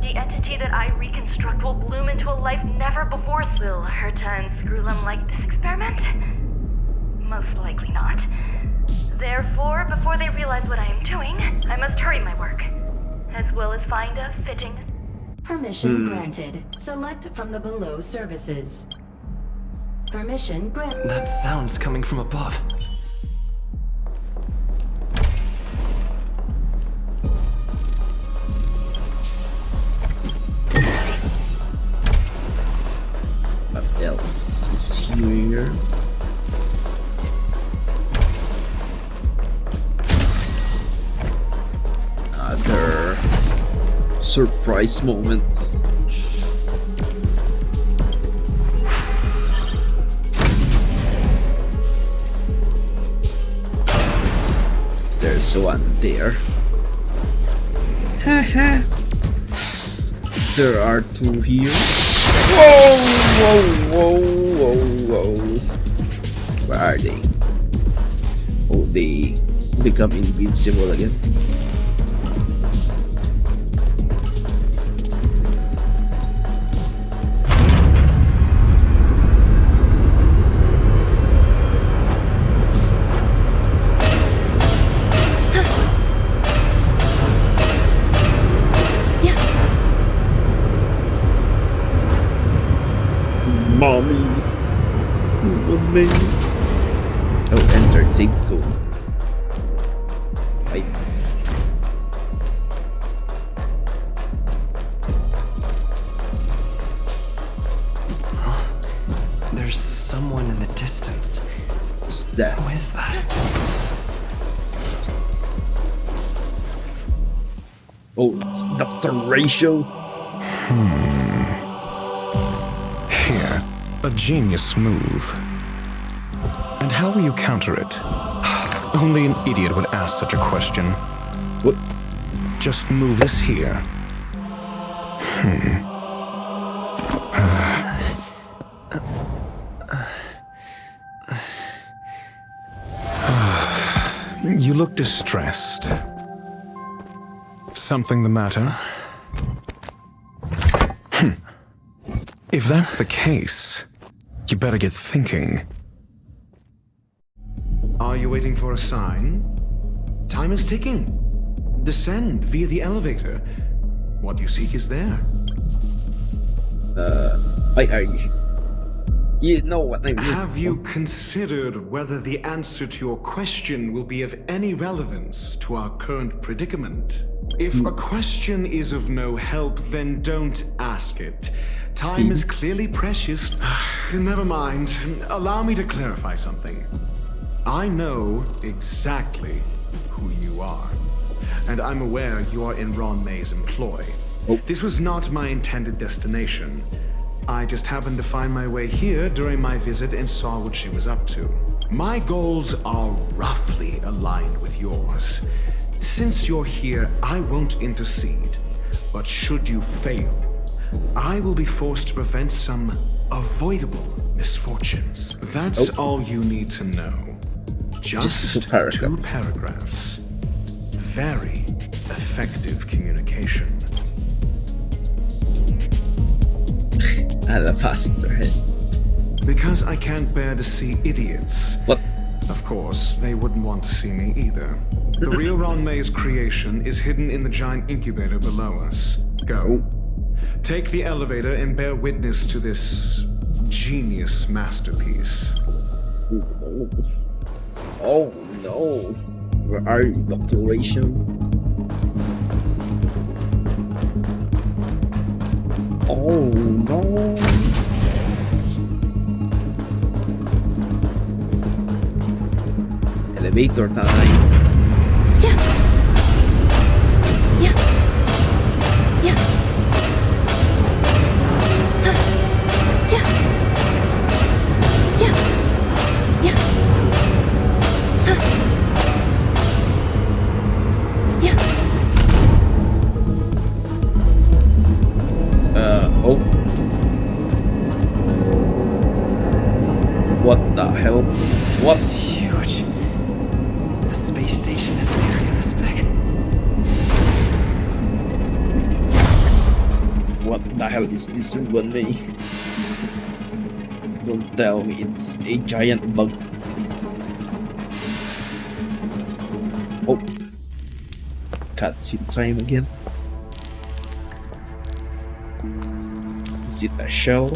The entity that I reconstruct will bloom into a life never before. Will Herta and Screwlum like this experiment? Most likely not. Therefore, before they realize what I am doing, I must hurry my work, as well as find a fitting... Permission granted. Select from the below services. Permission granted. That sound's coming from above. What else is here? Other surprise moments. There's one there. Haha. There are two here. Whoa, whoa, whoa, whoa, whoa. Where are they? Oh, they become invincible again. Mommy. Mommy. Oh, enter safe zone. Right. There's someone in the distance. What's that? Who is that? Oh, it's Dr. Ratio. Here, a genius move. And how will you counter it? Only an idiot would ask such a question. What? Just move this here. You look distressed. Something the matter? If that's the case, you better get thinking. Are you waiting for a sign? Time is ticking. Descend via the elevator. What you seek is there. You know what I mean. Have you considered whether the answer to your question will be of any relevance to our current predicament? If a question is of no help, then don't ask it. Time is clearly precious. Never mind. Allow me to clarify something. I know exactly who you are, and I'm aware you are in Ron May's employ. This was not my intended destination. I just happened to find my way here during my visit and saw what she was up to. My goals are roughly aligned with yours. Since you're here, I won't intercede. But should you fail, I will be forced to prevent some avoidable misfortunes. That's all you need to know. Just 2 paragraphs. Very effective communication. Alabaster head. Because I can't bear to see idiots. What? Of course, they wouldn't want to see me either. The real Ron May's creation is hidden in the giant incubator below us. Go. Take the elevator and bear witness to this genius masterpiece. Oh no. Where are you, Dr. Ratio? Oh no. Elevator time. What the hell? What? This is huge. The space station is an area this big. What the hell is this one me? Don't tell me it's a giant bug. Oh. Cutscene time again. Is it a shell?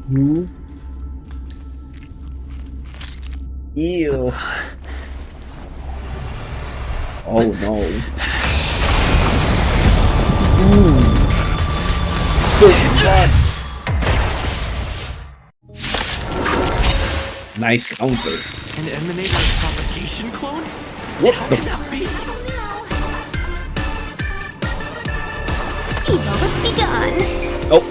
Who? Ew. Oh no. Ooh. So bad. Nice counter. An emanator propagation clone? What How the can that be? Evil has begun. Oh.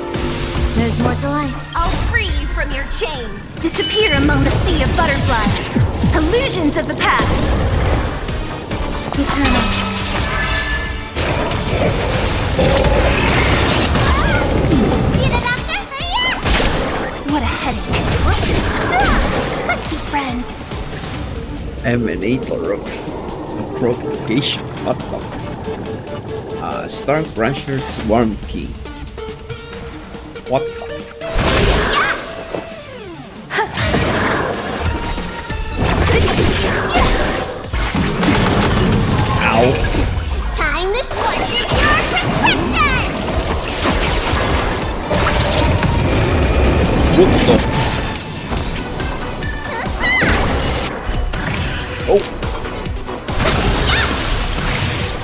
There's more to life. I'll free you from your chains. Disappear among the sea of butterflies. Illusions of the past. Eternal. Need a doctor? What a headache. Let's be friends. Emanator of propagation. What the? Star Crusher Swarm Key. What the? Oh.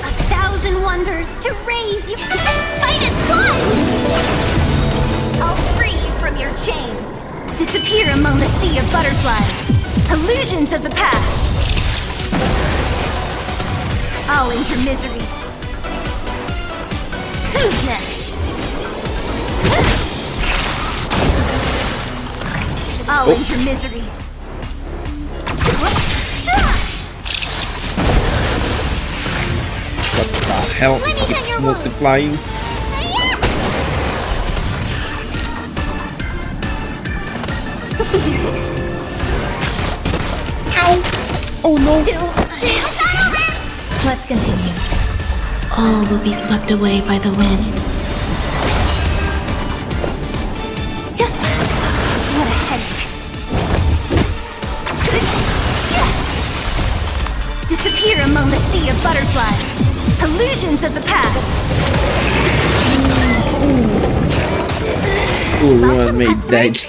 1,000 wonders to raise you. Fight as one! I'll free you from your chains. Disappear among the sea of butterflies. Illusions of the past. I'll end your misery. Who's next? I'll end your misery. What the hell? It's multiplying. Ow! Oh no! Let's continue. All will be swept away by the wind. What a headache. Disappear among the sea of butterflies. Illusions of the past. Oh, Ron made that.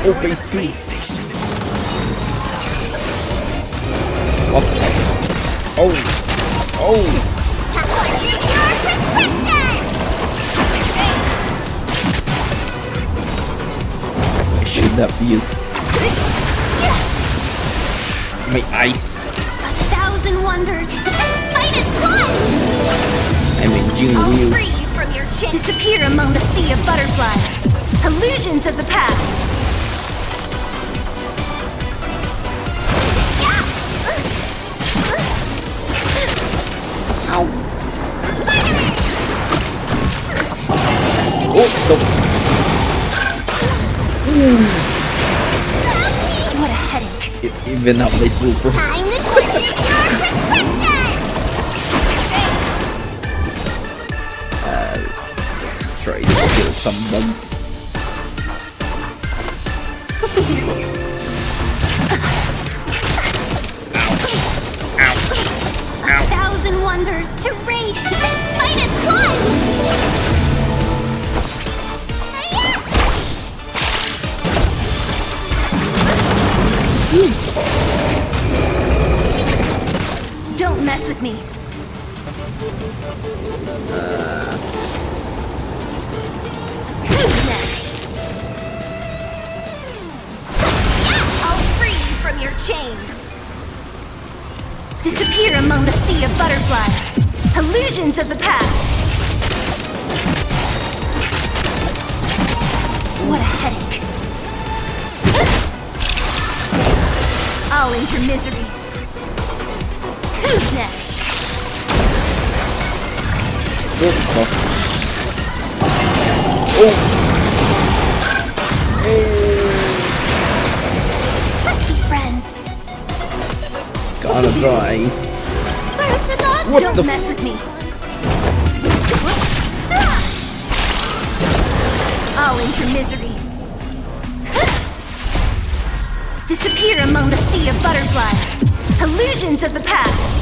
Oh, base 2. What? Oh. Oh. I should have used my ice. 1,000 wonders. Fight as one! I'm a I'll genius. free you from your chains. Disappear among the sea of butterflies. Illusions of the past. Ow. Oh, no. What a headache. Even up my super. Time to put your Let's try to kill some bugs. Ow. 1,000 wonders to raid. Fight as one! Don't mess with me. Who's next? I'll free you from your chains. Disappear among the sea of butterflies. Illusions of the past. What a headache. I'll end your misery. Who's next? Let's be friends. Gotta die. What Don't the mess with me. I'll end your misery. Disappear among the sea of butterflies. Illusions of the past.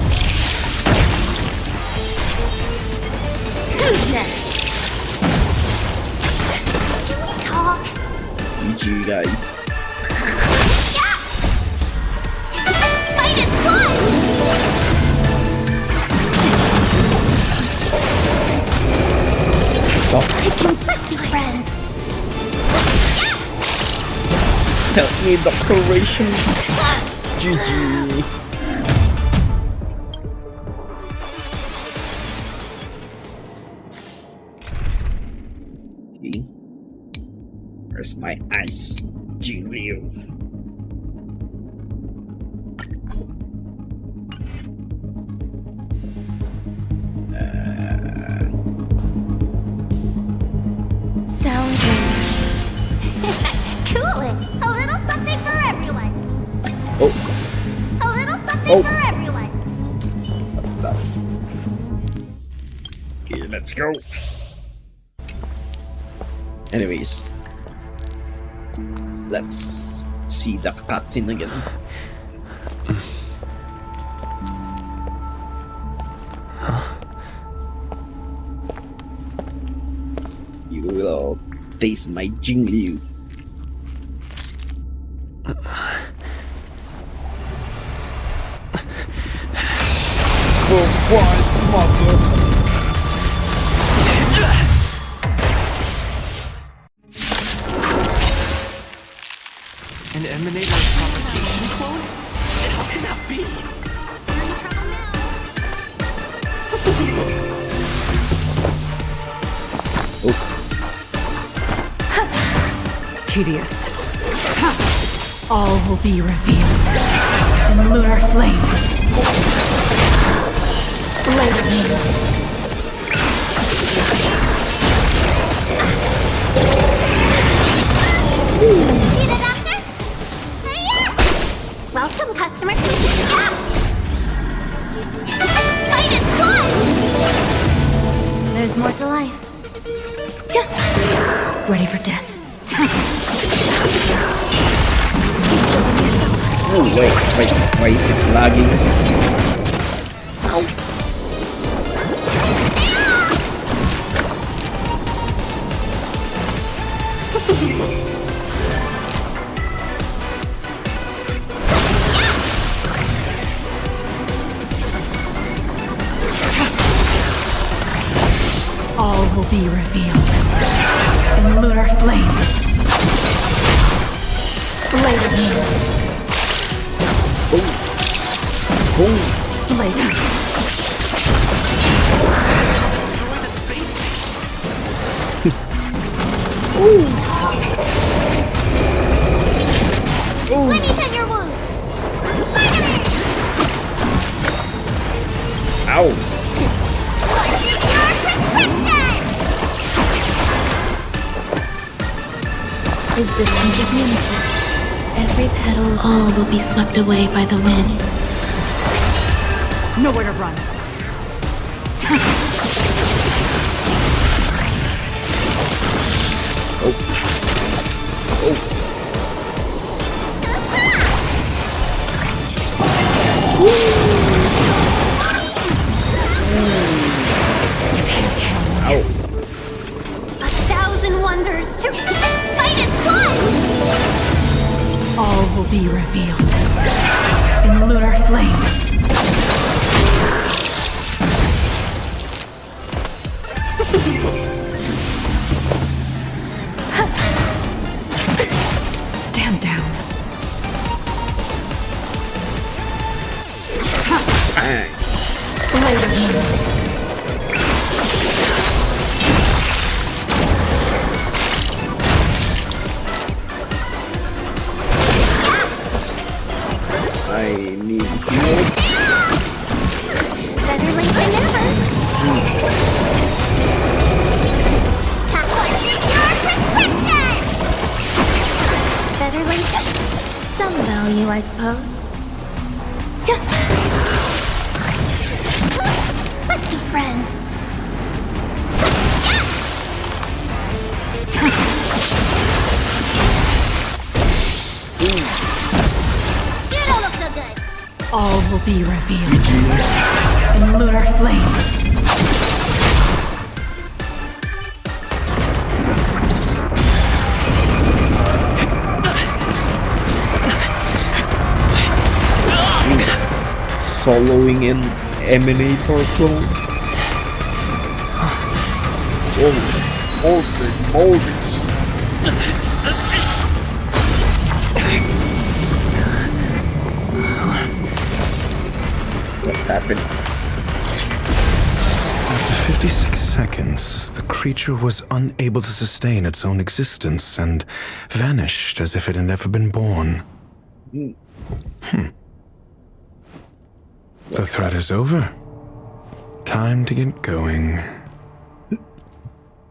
Who's next? Can we talk? GG, guys. Fight as one! I can be friends. Help me, Doctoration. GG. Okay. Where's my ice? Genius. Sound Cooling. A little something for everyone. Oh. A little something for everyone. Tough. Okay, let's go. Anyways, let's see the cutscene again. You will taste my Jingliu. So far, smugglers. An emanator propagation clone? How can that be? Tedious. All will be revealed in the lunar flame. Later. Welcome, customer. Fight is one! There's more to life. Ready for death. Oh wait, why is it lagging? Ow. All will be revealed in the lunar flame. Later. Later. Destroy the space station. Let me tend your wound. Spider-Man! Ow. What's your prescription? Is this Ingenuity? Every petal, all will be swept away by the wind. Nowhere to run. Ow. 1,000 wonders to fight is one! All will be revealed in the lunar flame. Stand down. Bang. Later. I need help. Better late than never. What's your prescription? Better late than... Some value, I suppose. Let's be friends. You don't look so good. All will be revealed in the lunar flame. Soloing an emanator clone. Moldy. What's happening? After 56 seconds, the creature was unable to sustain its own existence and vanished as if it had never been born. The threat is over. Time to get going.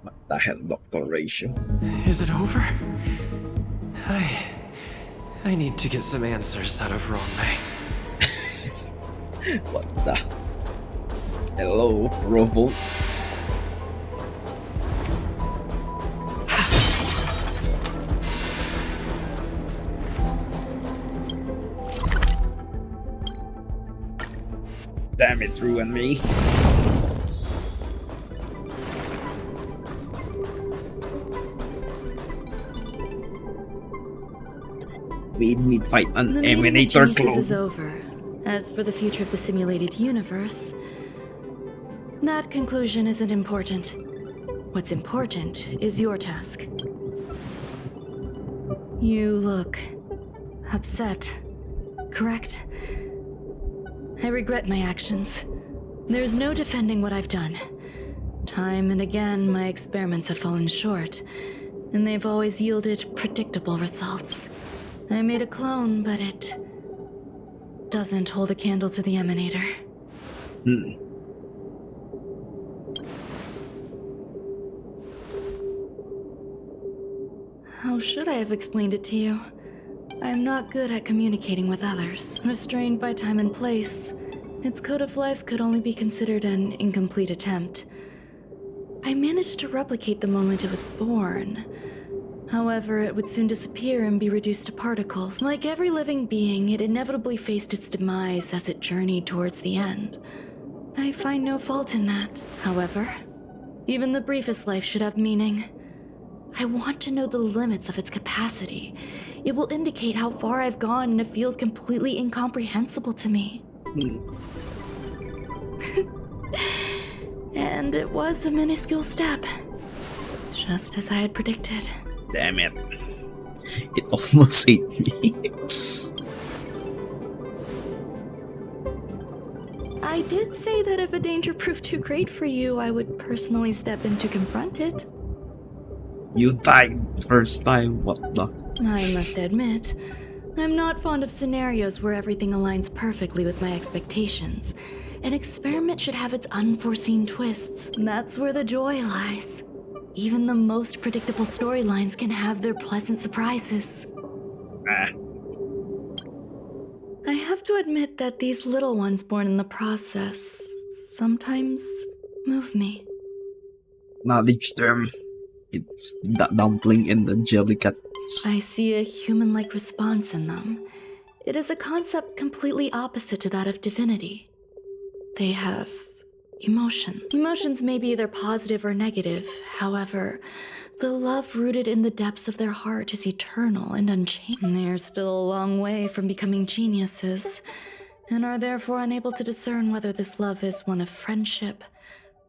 What the hell, Dr. Ratio? Is it over? I need to get some answers out of Ronmei. What the? Hello, robots. Damn it, ruined me. Made me fight an The meeting of Emanator geniuses is clone. over. As for the future of the simulated universe, that conclusion isn't important. What's important is your task. You look upset, correct? I regret my actions. There's no defending what I've done. Time and again, my experiments have fallen short, and they've always yielded predictable results. I made a clone, but it doesn't hold a candle to the Emanator. How should I have explained it to you? I'm not good at communicating with others. Restrained by time and place, its code of life could only be considered an incomplete attempt. I managed to replicate the moment it was born. However, it would soon disappear and be reduced to particles. Like every living being, it inevitably faced its demise as it journeyed towards the end. I find no fault in that. However, even the briefest life should have meaning. I want to know the limits of its capacity. It will indicate how far I've gone in a field completely incomprehensible to me. And it was a minuscule step, just as I had predicted. Damn it. It almost ate me. I did say that if a danger proved too great for you, I would personally step in to confront it. You died first time, what the? I must admit, I'm not fond of scenarios where everything aligns perfectly with my expectations. An experiment should have its unforeseen twists. That's where the joy lies. Even the most predictable storylines can have their pleasant surprises. I have to admit that these little ones born in the process sometimes move me. Knowledge term. It's that dumpling and the jellycat. I see a human-like response in them. It is a concept completely opposite to that of divinity. They have emotion. Emotions may be either positive or negative. However, the love rooted in the depths of their heart is eternal and unchanging. They're still a long way from becoming geniuses, and are therefore unable to discern whether this love is one of friendship,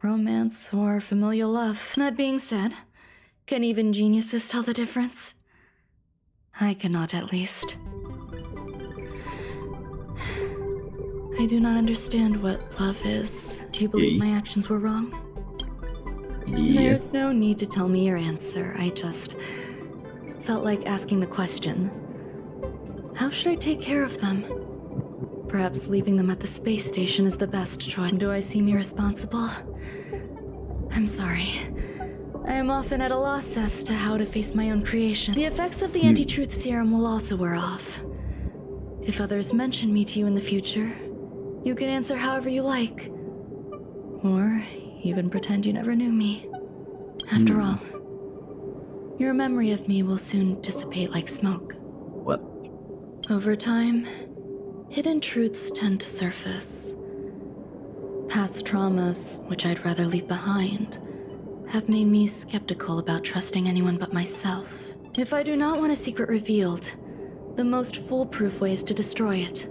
romance, or familial love. That being said, can even geniuses tell the difference? I cannot, at least. I do not understand what love is. Do you believe my actions were wrong? There's no need to tell me your answer. I just felt like asking the question. How should I take care of them? Perhaps leaving them at the space station is the best choice. Do I seem irresponsible? I'm sorry. I am often at a loss as to how to face my own creation. The effects of the anti-truth serum will also wear off. If others mention me to you in the future, you can answer however you like. Or even pretend you never knew me. After all, your memory of me will soon dissipate like smoke. What? Over time, hidden truths tend to surface. Past traumas, which I'd rather leave behind, have made me skeptical about trusting anyone but myself. If I do not want a secret revealed, the most foolproof way is to destroy it.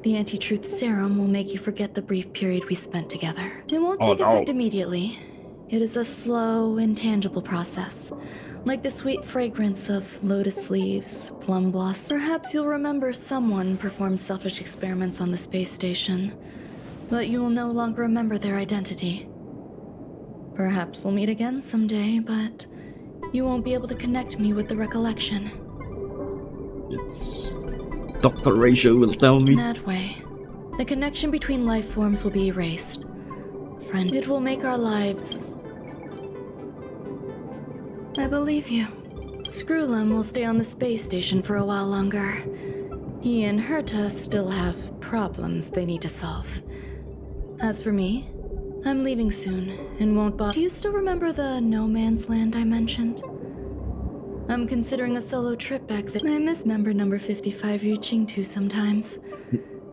The anti-truth serum will make you forget the brief period we spent together. It won't take effect immediately. It is a slow, intangible process, like the sweet fragrance of lotus leaves, plum blossom. Perhaps you'll remember someone performed selfish experiments on the space station, but you will no longer remember their identity. Perhaps we'll meet again someday, but you won't be able to connect me with the recollection. It's... Dr. Ratio will tell me. That way, the connection between life forms will be erased. Friend, it will make our lives... I believe you. Screwlum will stay on the space station for a while longer. He and Herta still have problems they need to solve. As for me, I'm leaving soon and won't bother. Do you still remember the no man's land I mentioned? I'm considering a solo trip back there. I miss member number 55 reaching to sometimes.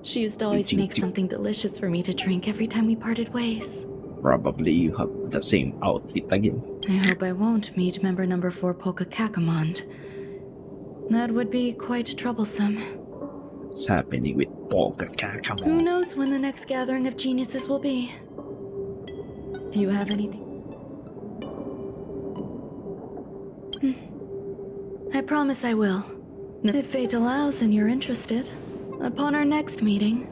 She used to always think make something delicious for me to drink every time we parted ways. Probably you have the same outfit again. I hope I won't meet member number 4 Polka Kakamond. That would be quite troublesome. What's happening with Polka Kakamon? Who knows when the next gathering of geniuses will be? Do you have anything? I promise I will. If fate allows and you're interested, upon our next meeting,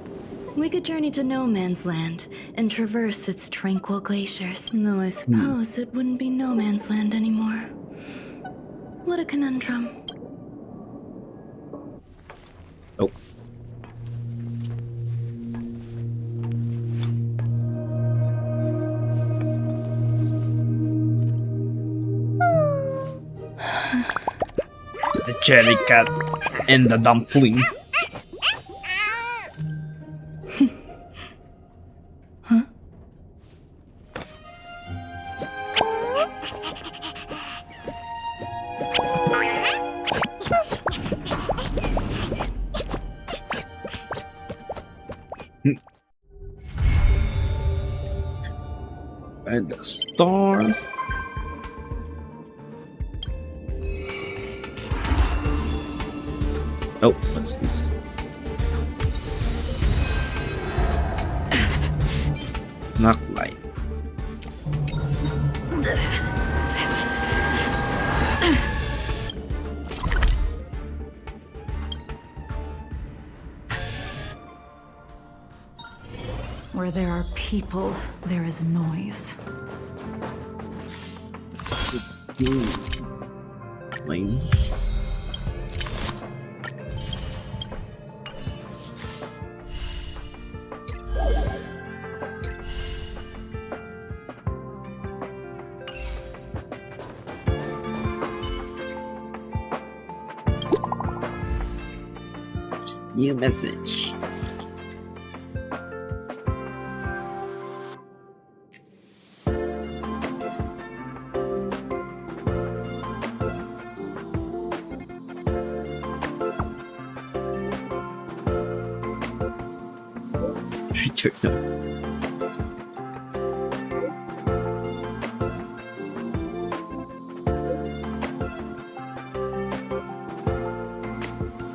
we could journey to No Man's Land and traverse its tranquil glaciers. Though I suppose it wouldn't be No Man's Land anymore. What a conundrum. Oh. The jelly cat and the dumpling. Huh? And the stars. Oh, what's this? Snack light. Where there are people, there is noise. Lane. New message.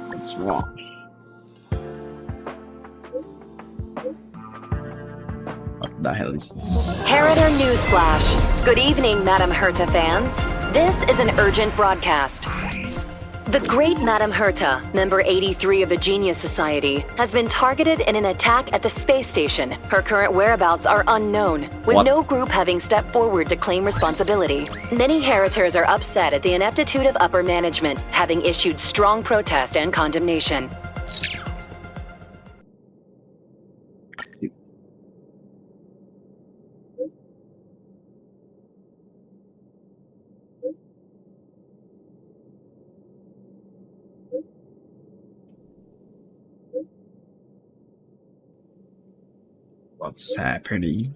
What's wrong? What the hell is this? Heritor Newsflash. Good evening, Madame Herta fans. This is an urgent broadcast. The great Madame Herta, member 83 of the Genius Society, has been targeted in an attack at the space station. Her current whereabouts are unknown, with no group having stepped forward to claim responsibility. Many Heritors are upset at the ineptitude of upper management, having issued strong protest and condemnation. What's happening?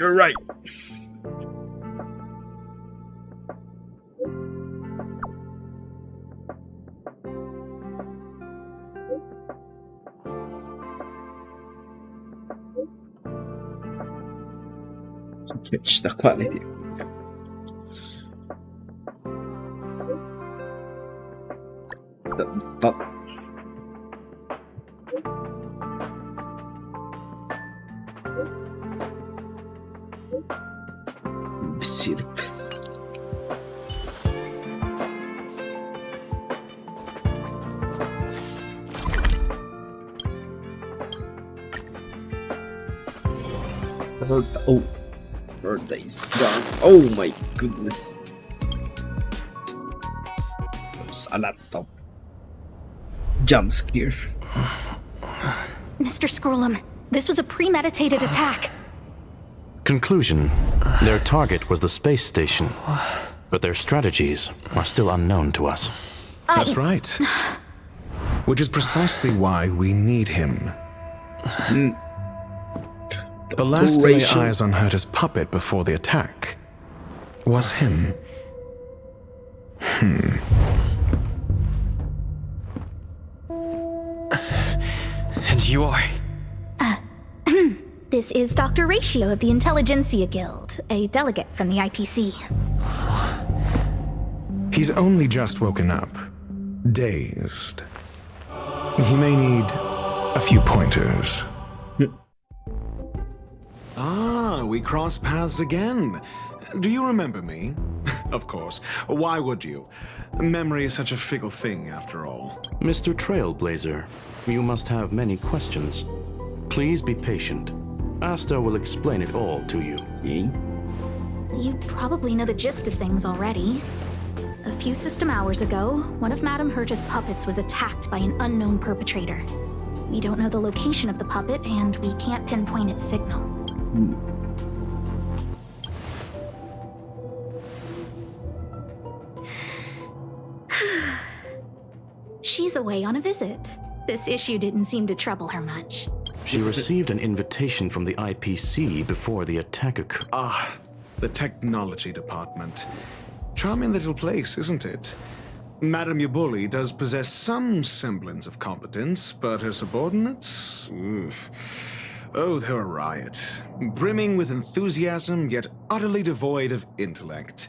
You're right. Catch the quality. But Silpes. Oh, Bertha is gone. Oh my goodness. There's a laptop. Jump scare. Mr. Scrollum, this was a premeditated attack. Conclusion. Their target was the space station, but their strategies are still unknown to us. That's right. Which is precisely why we need him. The last to lay Rachel. eyes on Herta's puppet before the attack was him. And you are? This is Dr. Ratio of the Intelligentsia Guild, a delegate from the IPC. He's only just woken up, dazed. He may need a few pointers. Ah, we cross paths again. Do you remember me? Of course. Why would you? Memory is such a fickle thing, after all. Mr. Trailblazer, you must have many questions. Please be patient. Asta will explain it all to you. You probably know the gist of things already. A few system hours ago, one of Madame Herta's puppets was attacked by an unknown perpetrator. We don't know the location of the puppet, and we can't pinpoint its signal. She's away on a visit. This issue didn't seem to trouble her much. She received an invitation from the IPC before the attack occurred. Ah, the technology department. Charming little place, isn't it? Madame Yabuli does possess some semblance of competence, but her subordinates? Oh, they're a riot. Brimming with enthusiasm, yet utterly devoid of intellect.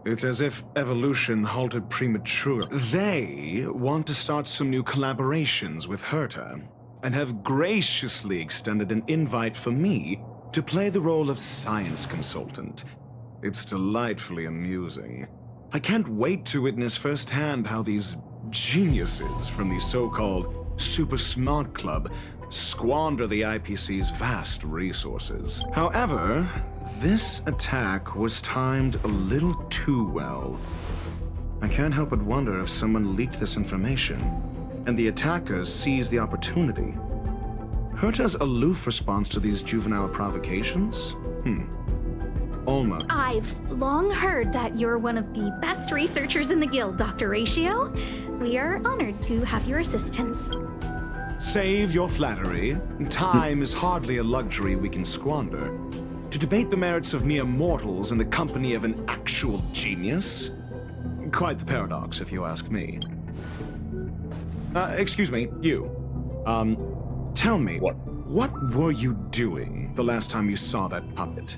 It's as if evolution halted prematurely. They want to start some new collaborations with Herta, and have graciously extended an invite for me to play the role of science consultant. It's delightfully amusing. I can't wait to witness firsthand how these geniuses from the so-called Super Smart Club squander the IPC's vast resources. However, this attack was timed a little too well. I can't help but wonder if someone leaked this information, and the attackers seized the opportunity. Herta's aloof response to these juvenile provocations? Alma. I've long heard that you're one of the best researchers in the guild, Dr. Ratio. We are honored to have your assistance. Save your flattery. Time is hardly a luxury we can squander. To debate the merits of mere mortals in the company of an actual genius? Quite the paradox, if you ask me. Excuse me, you. Tell me, what were you doing the last time you saw that puppet?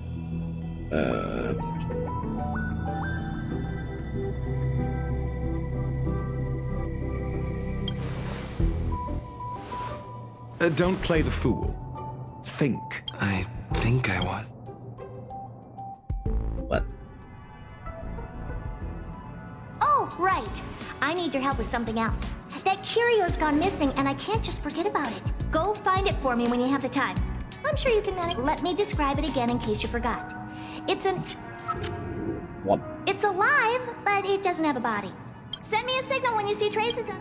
Don't play the fool. Think. I think I was. What? Oh, right. I need your help with something else. That curio's gone missing, and I can't just forget about it. Go find it for me when you have the time. I'm sure you can manage. Let me describe it again in case you forgot. It's an... What? It's alive, but it doesn't have a body. Send me a signal when you see traces of...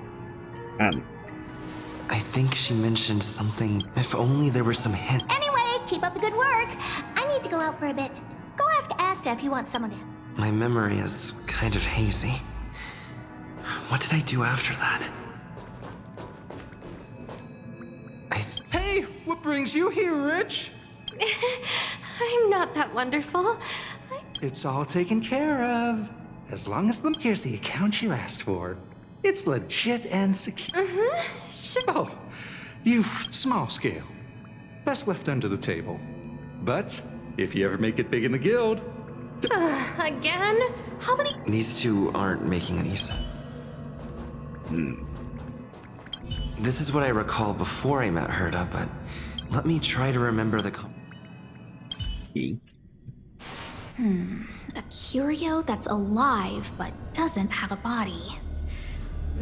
I think she mentioned something. If only there were some hint. Anyway, keep up the good work. I need to go out for a bit. Go ask Asta if you want someone to... My memory is kind of hazy. What did I do after that? Hey, what brings you here, Rich? I'm not that wonderful. It's all taken care of. As long as here's the account you asked for. It's legit and secure. Sure. Oh, small scale. Best left under the table. But if you ever make it big in the guild... Again? How many... These two aren't making any sense. This is what I recall before I met Herta, but let me try to remember the... A curio that's alive but doesn't have a body.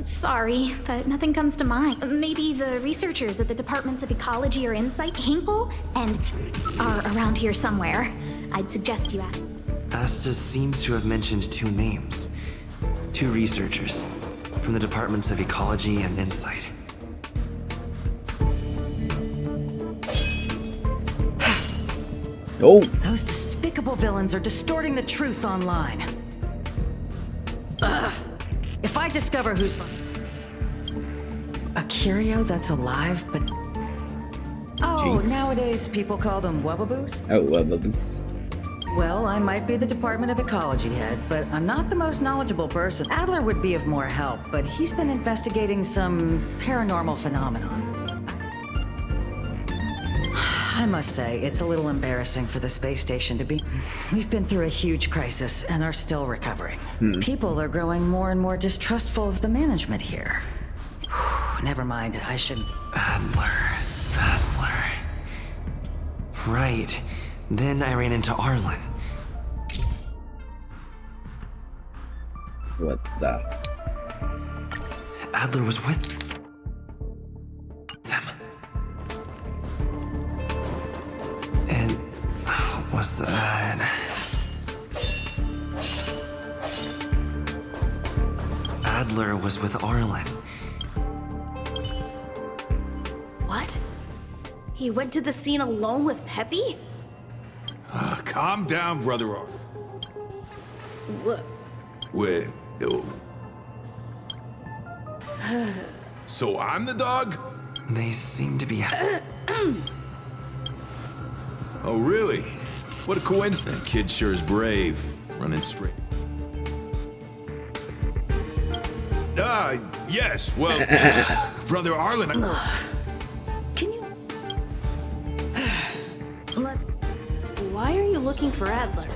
Sorry, but nothing comes to mind. Maybe the researchers at the Departments of Ecology or Insight, Hinkle, and are around here somewhere. I'd suggest you ask. Asta seems to have mentioned two names. Two researchers from the Departments of Ecology and Insight. Oh! Those despicable villains are distorting the truth online. Ugh. If I discover who's... A curio that's alive, but... Oh, cheeks. nowadays people call them wubbaboos? Oh, wubbaboos. Well, I might be the Department of Ecology head, but I'm not the most knowledgeable person. Adler would be of more help, but he's been investigating some paranormal phenomenon. I must say, it's a little embarrassing for the space station to be... We've been through a huge crisis and are still recovering. People are growing more and more distrustful of the management here. Never mind, I should... Adler. Right. Then I ran into Arlen. What the? Adler was with them. And was that... Adler was with Arlen. What? He went to the scene alone with Peppy? Calm down, brother. What? Wait. So I'm the dog? They seem to be... Oh, really? What a coincidence. That kid sure is brave, running straight. Yes, well, Brother Arlen... Can you... Why are you looking for Adler?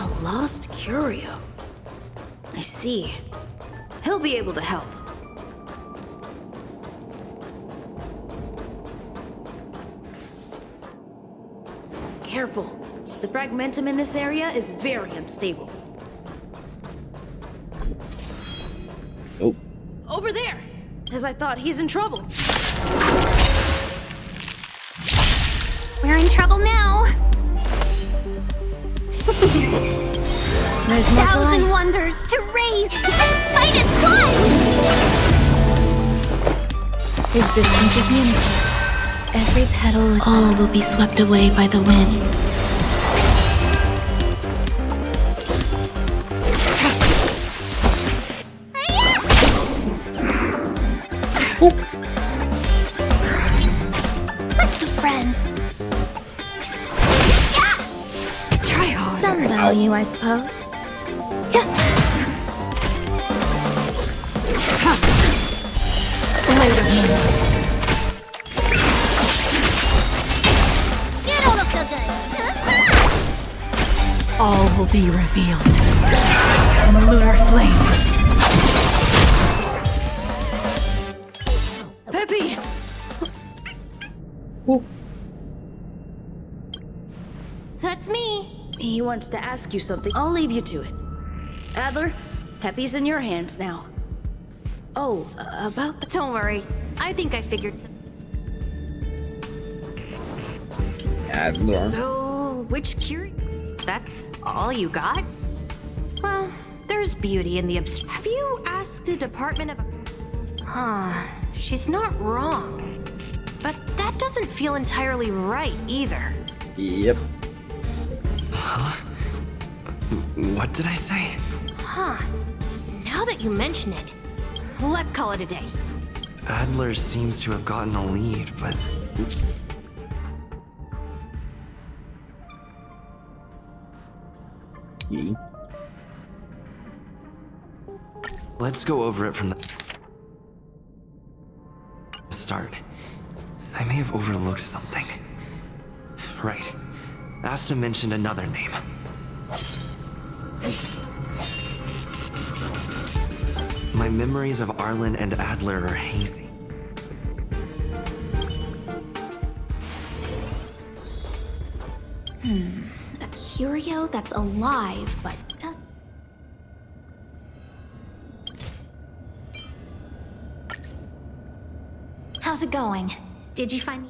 A lost curio. I see. He'll be able to help. Careful. The fragmentum in this area is very unstable. Oh. Over there! As I thought, he's in trouble. We're in trouble now. There's more to Thousand life. wonders to raise and fight its fun! Existence is unity. Every petal, all will be swept away by the wind. Let's be friends. Try hard. Some value, I suppose. Wait a minute. You don't look so good. All will be revealed in a lunar flame. Peppy! That's me. He wants to ask you something. I'll leave you to it. Adler, Peppy's in your hands now. Oh, about the... Don't worry. I think I figured some... Adler. So, which curio? That's all you got? Well, there's beauty in the abstract. Have you asked the Department of... Huh, she's not wrong. But that doesn't feel entirely right either. Yep. Huh? What did I say? Huh. Now that you mention it, let's call it a day. Adler seems to have gotten a lead, but... Let's go over it from the start. I may have overlooked something. Right. Asta mentioned another name. My memories of Arlen and Adler are hazy. A curio that's alive, but does... How's it going? Did you find...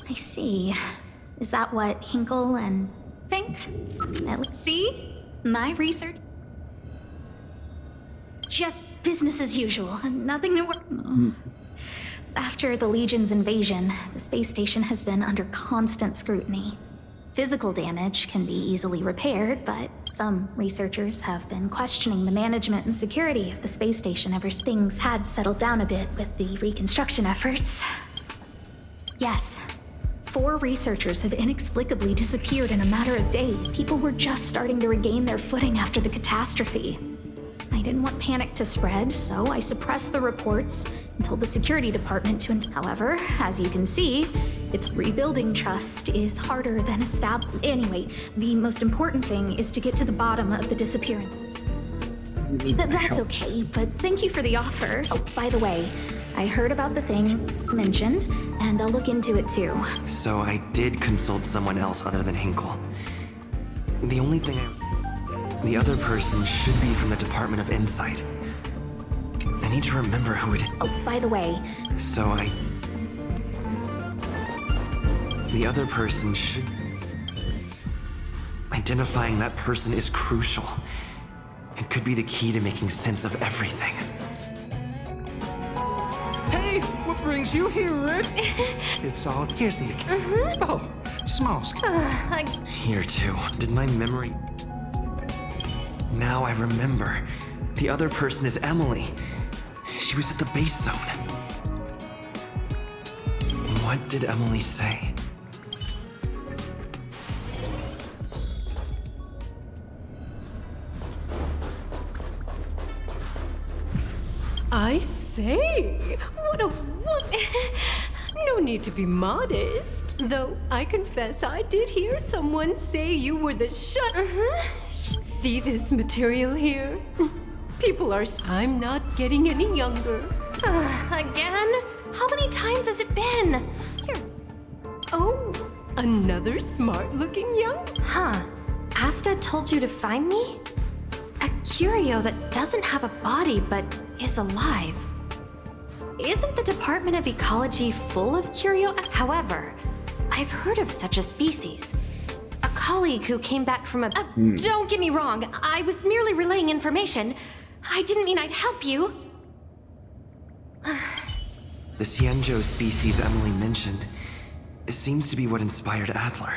I see. Is that what Hinkle and... think? Let's see? My research... Just business as usual. Nothing to work... After the Legion's invasion, the space station has been under constant scrutiny. Physical damage can be easily repaired, but some researchers have been questioning the management and security of the space station ever since things had settled down a bit with the reconstruction efforts. Yes. 4 researchers have inexplicably disappeared in a matter of days. People were just starting to regain their footing after the catastrophe. I didn't want panic to spread, so I suppressed the reports and told the security department to... However, as you can see, its rebuilding trust is harder than established. Anyway, the most important thing is to get to the bottom of the disappearance. That's okay, but thank you for the offer. Oh, by the way, I heard about the thing mentioned, and I'll look into it too. So I did consult someone else other than Hinkle. The only thing The other person should be from the Department of Insight. I need to remember who it is. Oh, by the way... The other person should... Identifying that person is crucial. It could be the key to making sense of everything. Hey, what brings you here, Rick? It's all... Here's the account. Oh, small scale. Here, too. Did my memory... Now I remember. The other person is Emily. She was at the base zone. What did Emily say? I say, what a no need to be modest, though I confess I did hear someone say you were the See this material here? People are... I'm not getting any younger. Again? How many times has it been? Here. Oh, another smart-looking young... Huh. Asta told you to find me? A curio that doesn't have a body but is alive. Isn't the Department of Ecology full of curio? However, I've heard of such a species. A colleague who came back from a... Don't get me wrong, I was merely relaying information. I didn't mean I'd help you. The Cienjo species Emily mentioned seems to be what inspired Adler.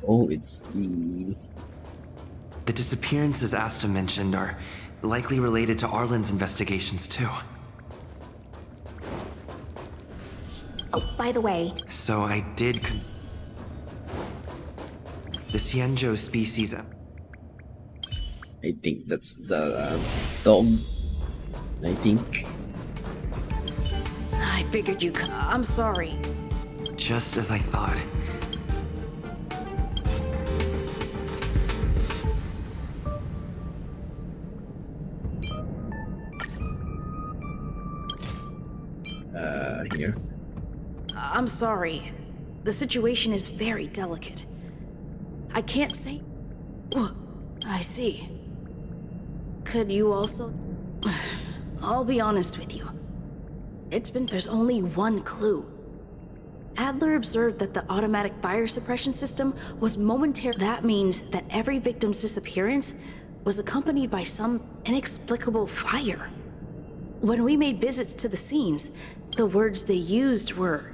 Oh, it's the... The disappearances Asta mentioned are likely related to Arlen's investigations, too. Oh, by the way... So I did the Cienjo species... I think that's the dog. I think. I figured you... I'm sorry. Just as I thought. Here. I'm sorry. The situation is very delicate. I can't say... I see. Could you also... I'll be honest with you. There's only one clue. Adler observed that the automatic fire suppression system was momentary. That means that every victim's disappearance was accompanied by some inexplicable fire. When we made visits to the scenes, the words they used were...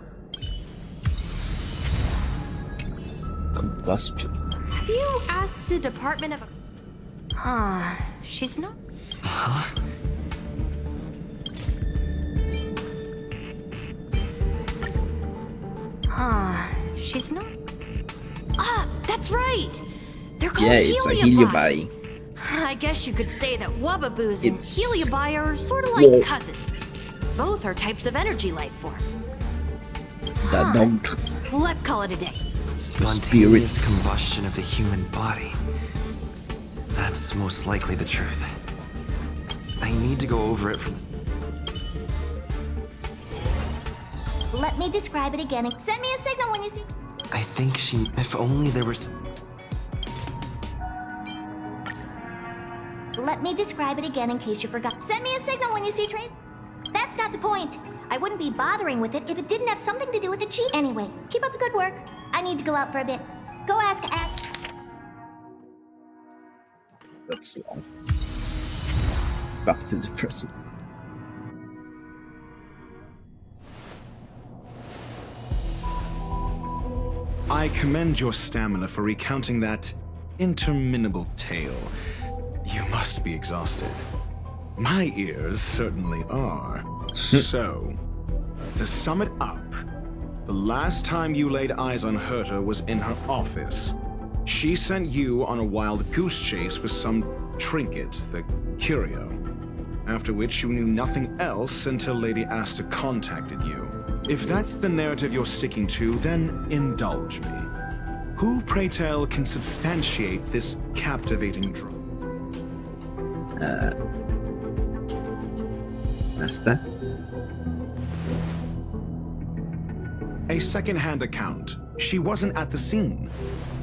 Combustion. Have you asked the Department of... she's not... Huh? She's not... that's right! They're called it's a heliobi. I guess you could say that Wubbaboos and It's- Heliobi are sort of like cousins. Both are types of energy life form. The dog. Let's call it a day. Spontaneous combustion of the human body. That's most likely the truth. I need to go over it from the... Let me describe it again and send me a signal when you see... I think she... If only there was... Let me describe it again in case you forgot. Send me a signal when you see trace. That's not the point. I wouldn't be bothering with it if it didn't have something to do with the cheat. Anyway, keep up the good work. I need to go out for a bit. Go ask. That's long. Back to the present. I commend your stamina for recounting that interminable tale. You must be exhausted. My ears certainly are. So, to sum it up, The last time you laid eyes on Herta was in her office. She sent you on a wild goose chase for some trinket, the curio. After which you knew nothing else until Lady Asta contacted you. If that's the narrative you're sticking to, then indulge me. Who, pray tell, can substantiate this captivating drone? Asta? A second-hand account. She wasn't at the scene.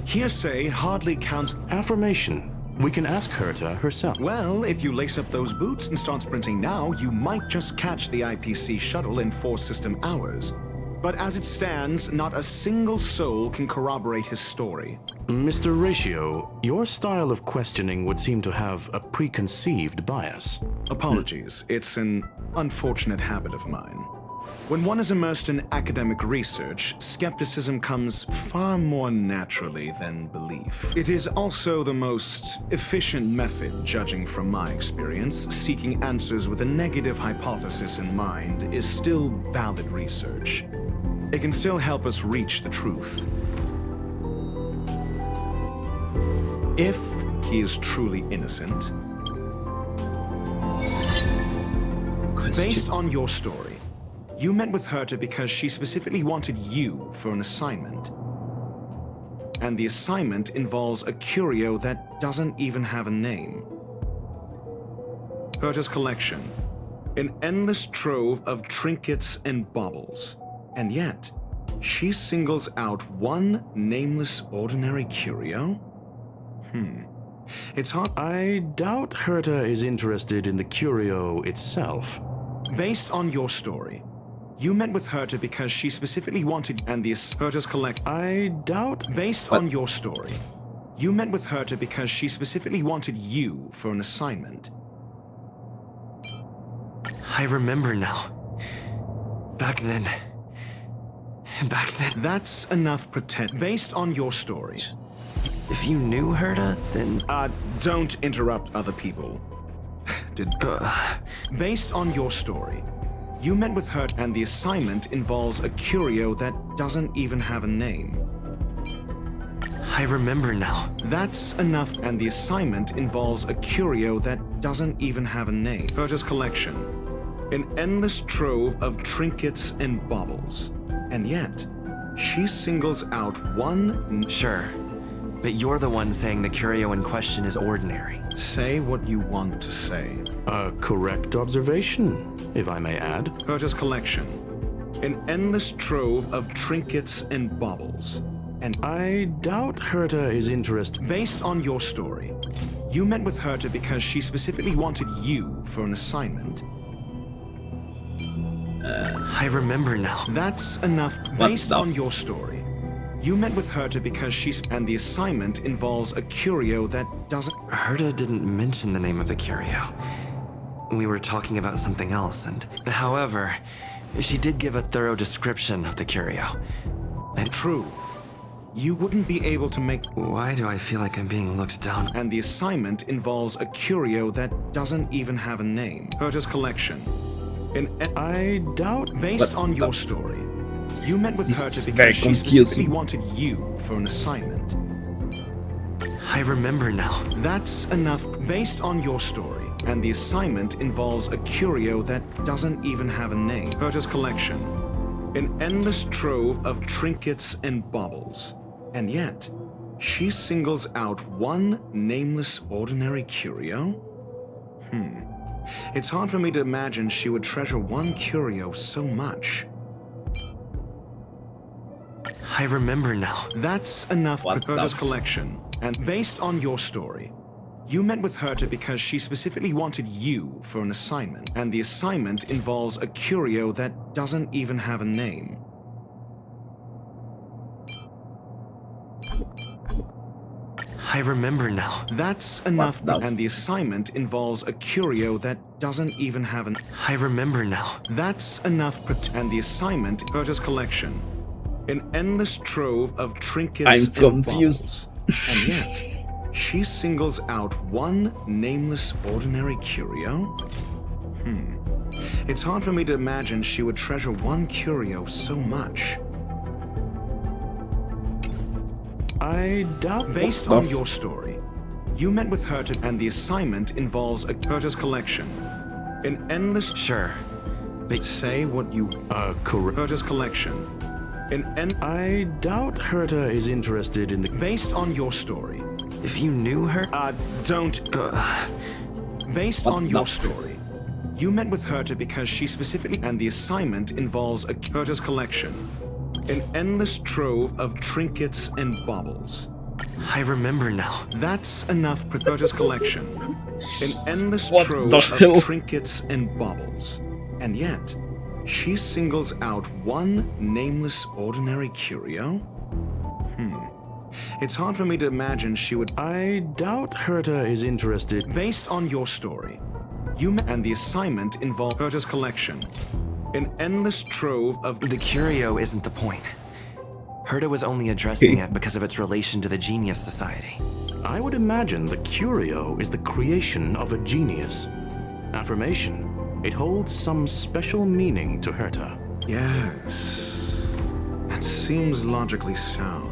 Hearsay hardly counts. Affirmation. We can ask Herta herself. Well, if you lace up those boots and start sprinting now, you might just catch the IPC shuttle in 4 system hours. But as it stands, not a single soul can corroborate his story. Mr. Ratio, your style of questioning would seem to have a preconceived bias. Apologies. It's an unfortunate habit of mine. When one is immersed in academic research, skepticism comes far more naturally than belief. It is also the most efficient method, judging from my experience. Seeking answers with a negative hypothesis in mind is still valid research. It can still help us reach the truth. If he is truly innocent. Based on your story, you met with Herta because she specifically wanted you for an assignment. And the assignment involves a curio that doesn't even have a name. Herta's collection. An endless trove of trinkets and baubles. And yet, she singles out one nameless ordinary curio? It's hard. I doubt Herta is interested in the curio itself. Based on your story, you met with Herta because she specifically wanted and the Herta's collect. I doubt. Based on your story, you met with Herta because she specifically wanted you for an assignment. I remember now. Back then. That's enough pretend. Based on your story. If you knew Herta, then... Don't interrupt other people. Based on your story, you met with her and the assignment involves a curio that doesn't even have a name. I remember now. That's enough, and the assignment involves a curio that doesn't even have a name. Herta's collection. An endless trove of trinkets and baubles. And yet, she singles out one... Sure, but you're the one saying the curio in question is ordinary. Say what you want to say. A correct observation, if I may add. Herta's collection. An endless trove of trinkets and baubles. And I doubt Herta is interested. Based on your story, you met with Herta because she specifically wanted you for an assignment. I remember now. That's enough. Based on your story, you met with Herta because and the assignment involves a curio that doesn't... Herta didn't mention the name of the curio. We were talking about something else, and... However, she did give a thorough description of the curio. And true. You wouldn't be able to make... Why do I feel like I'm being looked down? And the assignment involves a curio that doesn't even have a name. Herta's collection. I doubt... Based on your story, you met with Herta because she specifically wanted you for an assignment. I remember now. That's enough. Based on your story, and the assignment involves a curio that doesn't even have a name. Herta's collection. An endless trove of trinkets and baubles. And yet, she singles out one nameless ordinary curio? It's hard for me to imagine she would treasure one curio so much. I remember now. That's enough. Herta's collection. And based on your story, you met with Herta because she specifically wanted you for an assignment. And the assignment involves a curio that doesn't even have a name. I remember now. That's enough. And the assignment involves a curio that doesn't even have an... I remember now. That's enough. And the assignment, Herta's collection. An endless trove of trinkets I'm confused. And yet, she singles out one nameless ordinary curio? It's hard for me to imagine she would treasure one curio so much. I doubt... Based on your story, you met with Herta and the assignment involves a Herta's collection. An endless... Sure. Say what you... correct. Herta's collection. I doubt Herta is interested in the... Based on your story. If you knew her... Don't... Based on your story, you met with Herta because she specifically... And the assignment involves a Herta's collection. An endless trove of trinkets and baubles. I remember now. That's enough for Herta's collection. An endless What trove the hell? of trinkets and baubles. And yet, she singles out one nameless ordinary curio? It's hard for me to imagine she would... I doubt Herta is interested... Based on your story, you met... And the assignment involved Herta's collection. An endless trove of... The curio isn't the point. Herta was only addressing it because of its relation to the Genius Society. I would imagine the curio is the creation of a genius. Affirmation. It holds some special meaning to Herta. Yes. That seems logically sound.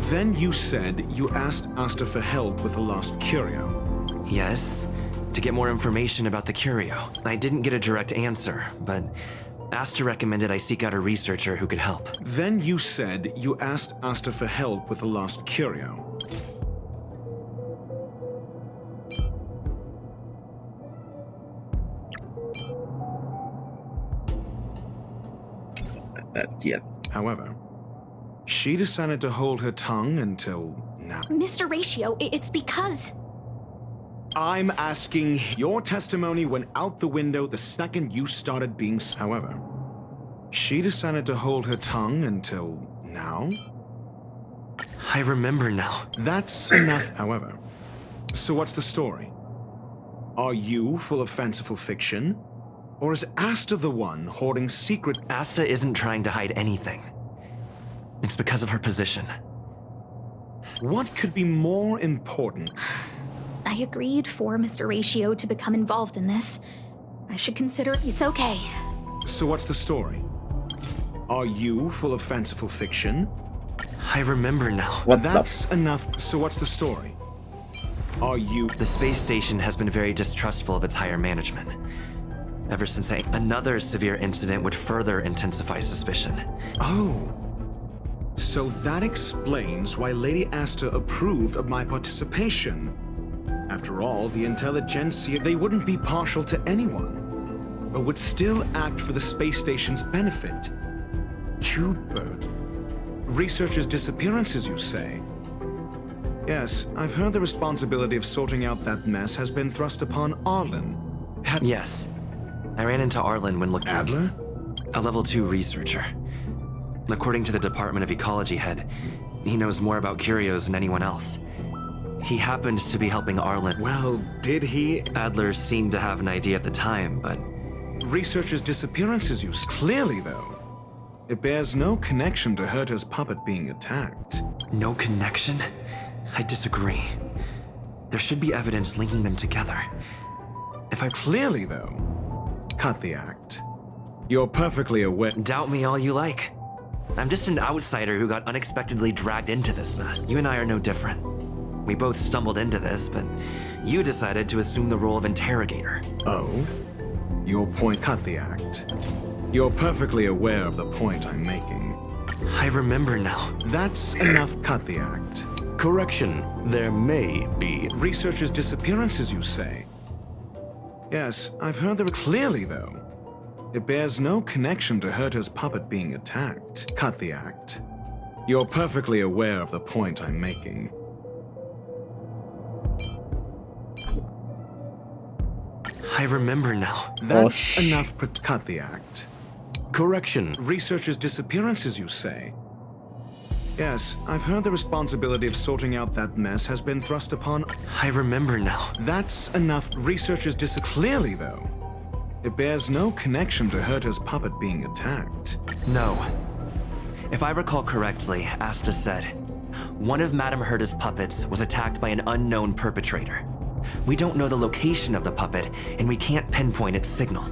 Then you said you asked Asta for help with the lost curio. Yes, to get more information about the curio. I didn't get a direct answer, but Asta recommended I seek out a researcher who could help. Then you said you asked Asta for help with the lost curio. Yeah. However, she decided to hold her tongue until now. Mr. Ratio, it's because... I'm asking, your testimony went out the window the second you started being... However, she decided to hold her tongue until now? I remember now. That's enough, however. So what's the story? Are you full of fanciful fiction? Or is Asta the one hoarding secret... Asta isn't trying to hide anything. It's because of her position. What could be more important? I agreed for Mr. Ratio to become involved in this. I should consider it's okay. So what's the story? Are you full of fanciful fiction? I remember now. That's enough. So what's the story? Are you... The space station has been very distrustful of its higher management. Ever since another severe incident would further intensify suspicion. Oh. So that explains why Lady Asta approved of my participation. After all, the intelligentsia, they wouldn't be partial to anyone, but would still act for the space station's benefit. Tubebird. Researchers' disappearances, you say? Yes, I've heard the responsibility of sorting out that mess has been thrust upon Arlen. Yes. I ran into Arlen when looking... Adler? A level 2 researcher. According to the Department of Ecology head, he knows more about curios than anyone else. He happened to be helping Arlen. Well, did he? Adler seemed to have an idea at the time, but... Researchers' disappearances, you... Clearly, though, it bears no connection to Herta's puppet being attacked. No connection? I disagree. There should be evidence linking them together. If I... Clearly, though, cut the act. You're perfectly aware... Doubt me all you like. I'm just an outsider who got unexpectedly dragged into this mess. You and I are no different. We both stumbled into this, but you decided to assume the role of interrogator. Oh? Your point... Cut the act. You're perfectly aware of the point I'm making. I remember now. That's enough. Cut the act. Correction. There may be... Researchers' disappearances, you say? Yes, I've heard there... Clearly, though, it bears no connection to Herta's puppet being attacked. Cut the act. You're perfectly aware of the point I'm making. I remember now. That's enough. Cut the act. Correction. Researchers' disappearances, you say? Yes, I've heard the responsibility of sorting out that mess has been thrust upon... I remember now. That's enough. Researchers Clearly, though, it bears no connection to Herta's puppet being attacked. No. If I recall correctly, Asta said, one of Madame Herta's puppets was attacked by an unknown perpetrator. We don't know the location of the puppet, and we can't pinpoint its signal.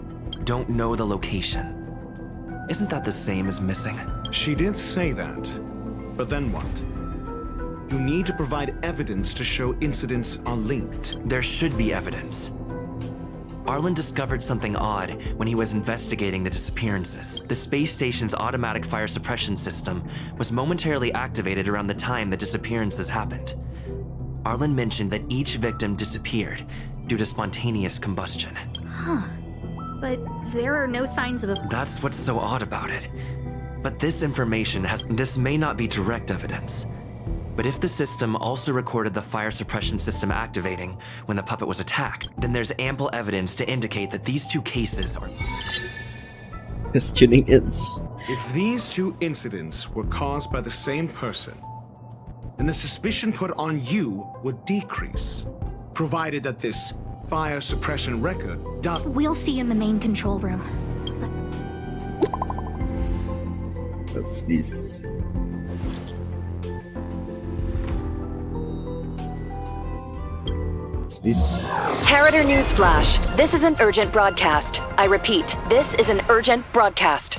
Don't know the location. Isn't that the same as missing? She did say that. But then what? You need to provide evidence to show incidents are linked. There should be evidence. Arlen discovered something odd when he was investigating the disappearances. The space station's automatic fire suppression system was momentarily activated around the time the disappearances happened. Arlen mentioned that each victim disappeared due to spontaneous combustion. Huh. But there are no signs of a... That's what's so odd about it. But this may not be direct evidence. But if the system also recorded the fire suppression system activating when the puppet was attacked, then there's ample evidence to indicate that these two cases are... Questioning its. If these two incidents were caused by the same person, then the suspicion put on you would decrease, provided that this fire suppression record does... We'll see in the main control room. What's this? What's this? Harrider News Flash. This is an urgent broadcast. I repeat, this is an urgent broadcast.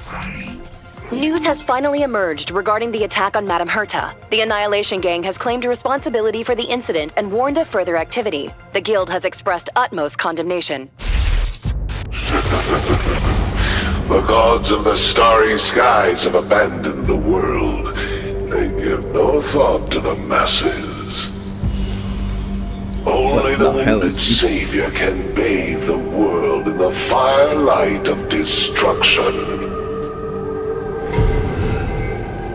News has finally emerged regarding the attack on Madame Herta. The Annihilation Gang has claimed responsibility for the incident and warned of further activity. The Guild has expressed utmost condemnation. The gods of the starry skies have abandoned the world. They give no thought to the masses. Only the wounded savior can bathe the world in the firelight of destruction.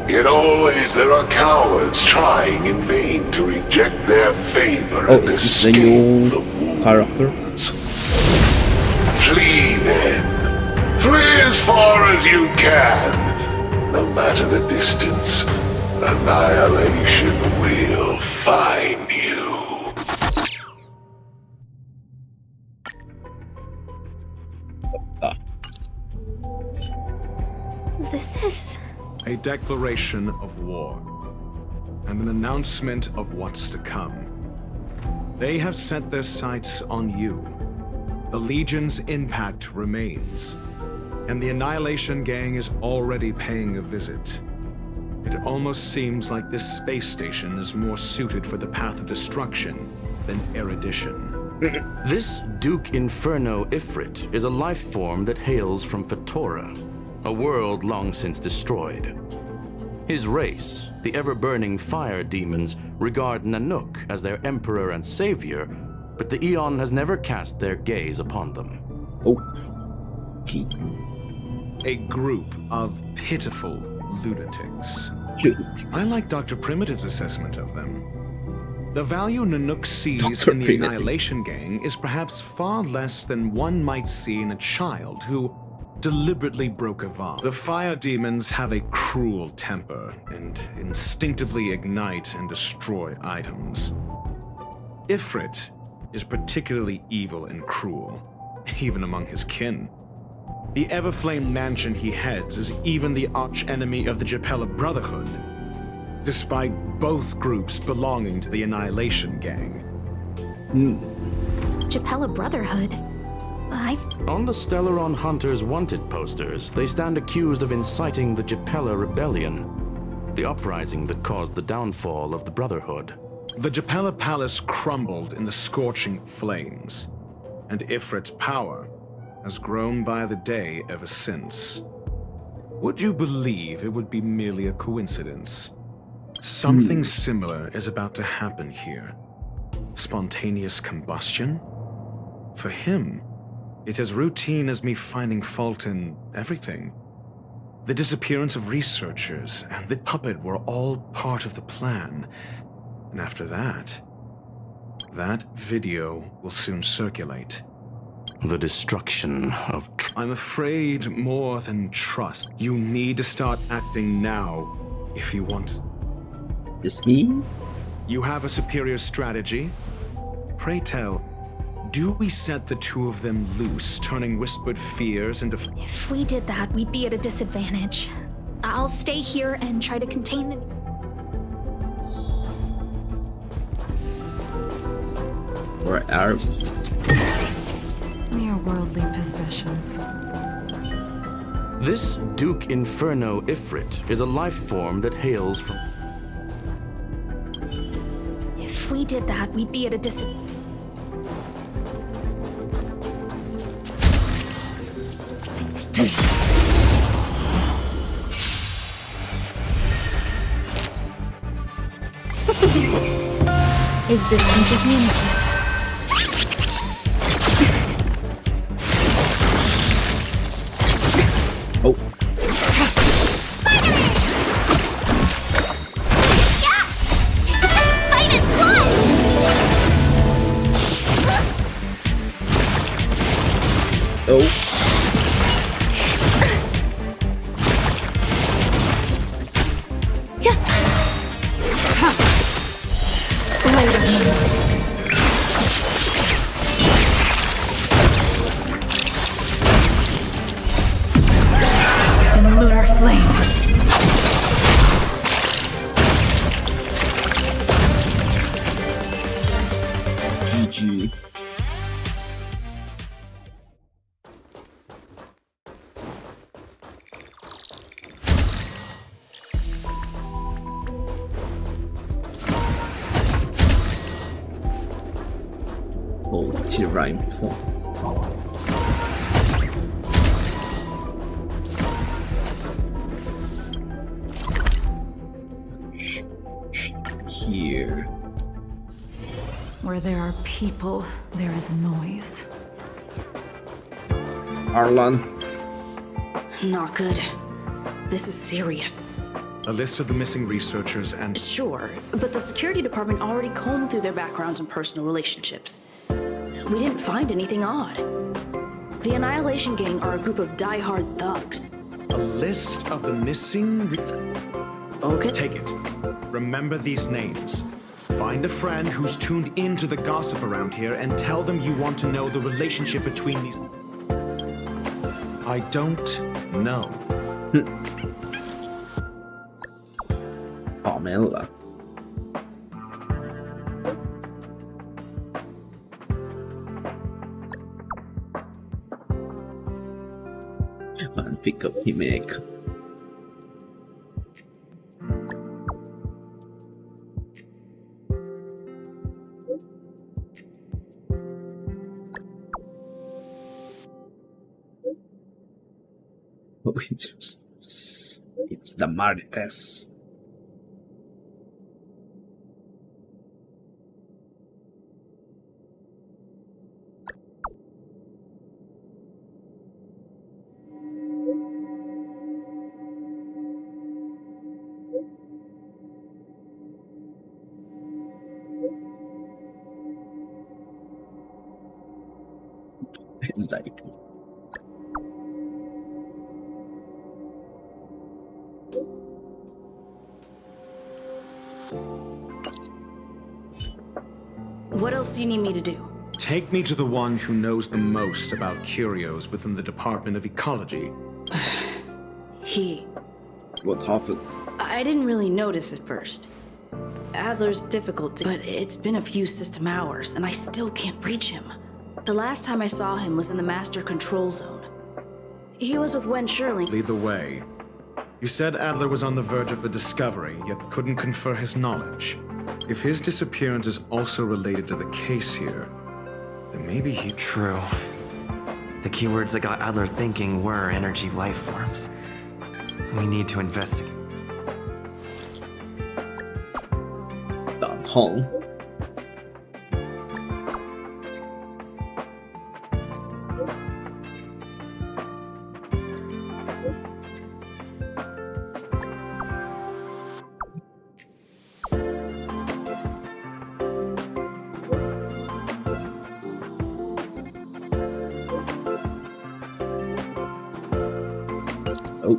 Yet always there are cowards trying in vain to reject their favor and is this the escape new the wounds. character? Flee then. Flee as far as you can. No matter the distance, annihilation will find you. This is... a declaration of war, and an announcement of what's to come. They have set their sights on you. The Legion's impact remains, and the Annihilation Gang is already paying a visit. It almost seems like this space station is more suited for the path of destruction than erudition. This Duke Inferno Ifrit is a life form that hails from Fatora, a world long since destroyed. His race, the ever-burning fire demons, regard Nanook as their emperor and savior, but the Eon has never cast their gaze upon them. A group of pitiful lunatics. I like Dr. Primitive's assessment of them. The value Nanook sees in the Annihilation Gang is perhaps far less than one might see in a child who deliberately broke a vow. The fire demons have a cruel temper and instinctively ignite and destroy items. Ifrit is particularly evil and cruel, even among his kin. The Everflame mansion he heads is even the arch-enemy of the Japella Brotherhood, despite both groups belonging to the Annihilation Gang. Japella Brotherhood? On the Stellaron Hunters wanted posters, they stand accused of inciting the Japella Rebellion, the uprising that caused the downfall of the Brotherhood. The Japella Palace crumbled in the scorching flames, and Ifrit's power has grown by the day ever since. Would you believe it would be merely a coincidence? Something similar is about to happen here. Spontaneous combustion? For him, it's as routine as me finding fault in everything. The disappearance of researchers and the puppet were all part of the plan. And after that video will soon circulate. The destruction of... I'm afraid more than trust. You need to start acting now if you want to. This me? You have a superior strategy? Pray tell, do we set the two of them loose, turning whispered fears into... If we did that, we'd be at a disadvantage. I'll stay here and try to contain the... Or are we? Mere worldly possessions. This Duke Inferno Ifrit is a life form that hails from... did that, we'd be at a disadvantage. Existence is meaningful. Oh. Fight is won! Oh. In a lunar flame. GG. Multi-rhyme plot. Here. Where there are people, there is noise. Arlan. Not good. This is serious. A list of the missing researchers and... Sure, but the security department already combed through their backgrounds and personal relationships. We didn't find anything odd. The Annihilation Gang are a group of die-hard thugs. A list of the missing... Okay. Take it. Remember these names. Find a friend who's tuned into the gossip around here and tell them you want to know the relationship between these... I don't know. Pamela. Man, pick up Himek. Oh, it's the Martes. Like What else do you need me to do? Take me to the one who knows the most about curios within the Department of Ecology. What happened? I didn't really notice at first. Adler's difficult, but it's been a few system hours, and I still can't reach him. The last time I saw him was in the Master Control Zone. He was with Wen Shirley. Lead the way. You said Adler was on the verge of a discovery, yet couldn't confer his knowledge. If his disappearance is also related to the case here, then maybe he... True. The keywords that got Adler thinking were energy life forms. We need to investigate. Down home. Oh.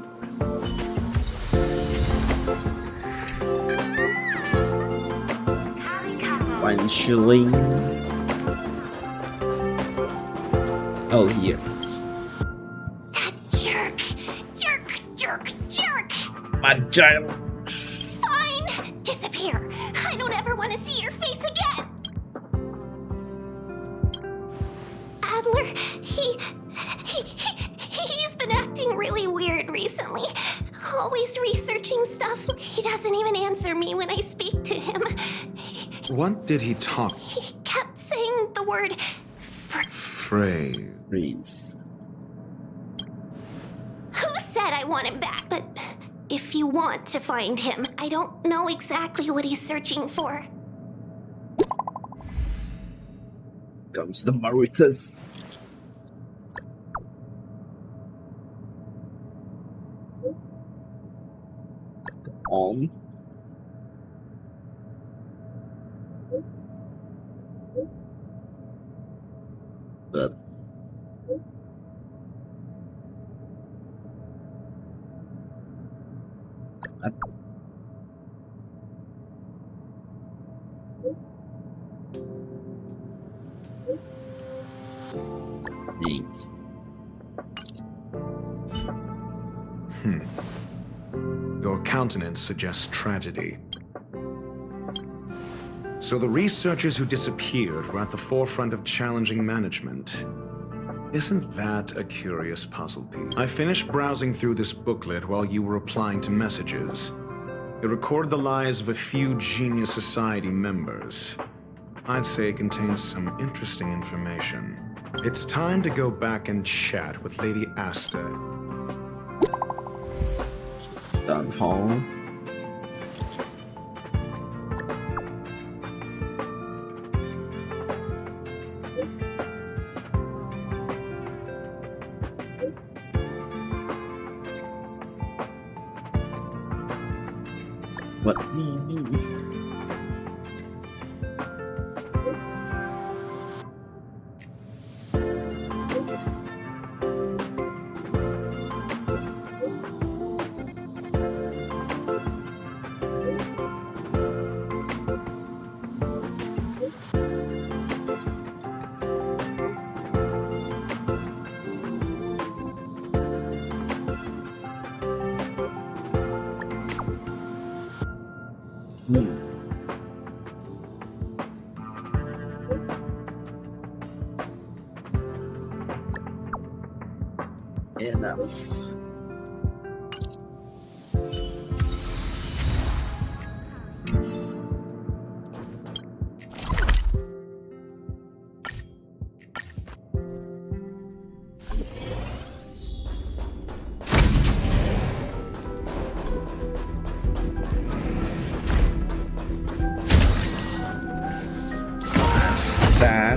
One shilling. Oh, here. That jerk! Jerk! My child. Fine! Disappear! I don't ever want to see your face again! Adler, he's been acting really weird recently. Always researching stuff. He doesn't even answer me when I speak to him. What did he talk? He kept saying the word Phrase. Who said I want him back? But if you want to find him, I don't know exactly what he's searching for. Comes the Marutas. On. But thanks. Your countenance suggests tragedy. So the researchers who disappeared were at the forefront of challenging management. Isn't that a curious puzzle piece? I finished browsing through this booklet while you were replying to messages. It recorded the lives of a few Genius Society members. I'd say it contains some interesting information. It's time to go back and chat with Lady Asta. Done hall. What do you mean? Enough.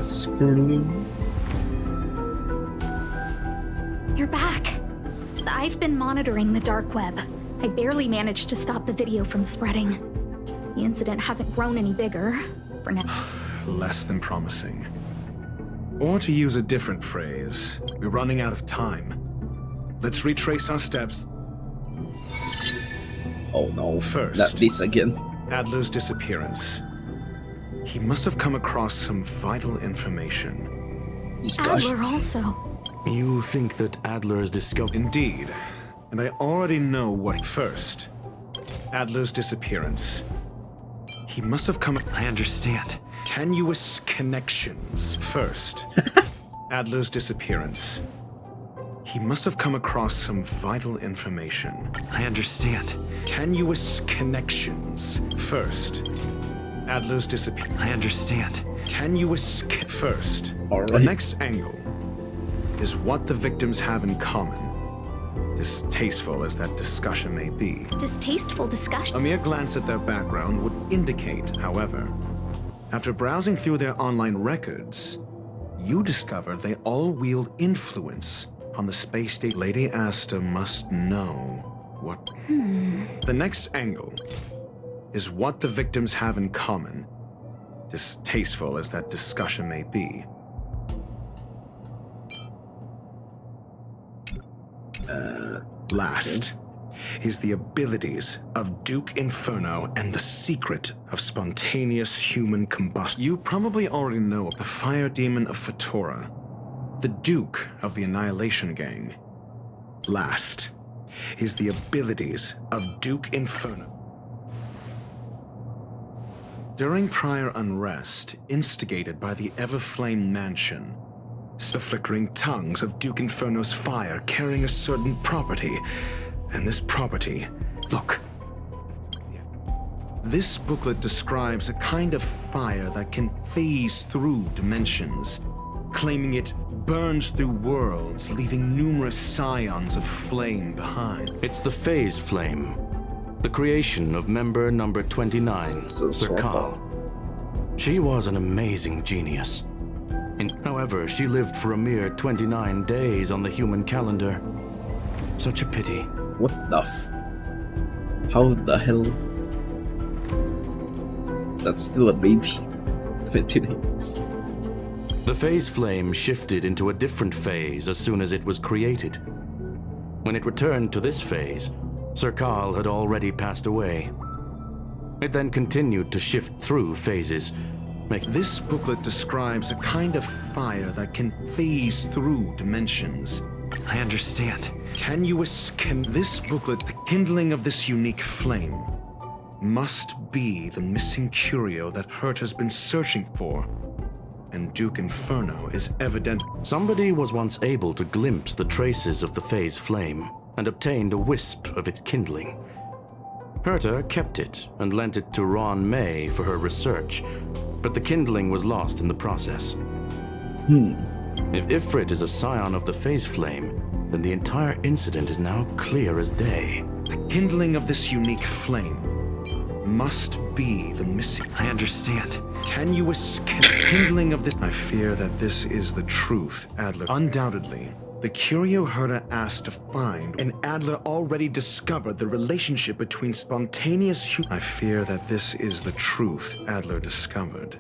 Screw. You're back. I've been monitoring the dark web. I barely managed to stop the video from spreading. The incident hasn't grown any bigger, for now. Less than promising. Or to use a different phrase, we're running out of time. Let's retrace our steps. Oh no. First, not this again. Adler's disappearance. He must have come across some vital information. Adler also. You think that Adler is discovered? Indeed. And I already know what. First, Adler's disappearance. He must have come. I understand. Tenuous connections. First, Adler's disappearance. He must have come across some vital information. I understand. Tenuous connections. First, Adler's disappearance. I understand. Tenuous. First, all right. The next angle is what the victims have in common. Distasteful as that discussion may be. Distasteful discussion? A mere glance at their background would indicate, however, after browsing through their online records, you discovered they all wield influence on the space station. Lady Asta must know what... The next angle is what the victims have in common, distasteful as that discussion may be. Last is the abilities of Duke Inferno and the secret of spontaneous human combustion. You probably already know the fire demon of Fatora, the Duke of the Annihilation Gang. Last is the abilities of Duke Inferno. During prior unrest, instigated by the Everflame Mansion, the flickering tongues of Duke Inferno's fire carrying a certain property. And this property, look, This booklet describes a kind of fire that can phase through dimensions, claiming it burns through worlds, leaving numerous scions of flame behind. It's the phase flame, the creation of member number 29, Serkal. She was an amazing genius. However, she lived for a mere 29 days on the human calendar. Such a pity. What the How the hell? That's still a baby. 29 days. The phase flame shifted into a different phase as soon as it was created. When it returned to this phase, Serkal had already passed away. It then continued to shift through phases. This booklet describes a kind of fire that can phase through dimensions. I understand. This booklet, the kindling of this unique flame, must be the missing curio that Hurt has been searching for. And Duke Inferno is evident. Somebody was once able to glimpse the traces of the phase flame and obtained a wisp of its kindling. Herta kept it and lent it to Ron May for her research, but the kindling was lost in the process. If Ifrit is a scion of the phase flame, then the entire incident is now clear as day. The kindling of this unique flame must be the missing... I understand. Tenuous kindling of this... I fear that this is the truth, Adler. Undoubtedly, the curio Herta asked to find, and Adler already discovered the relationship between spontaneous... I fear that this is the truth Adler discovered.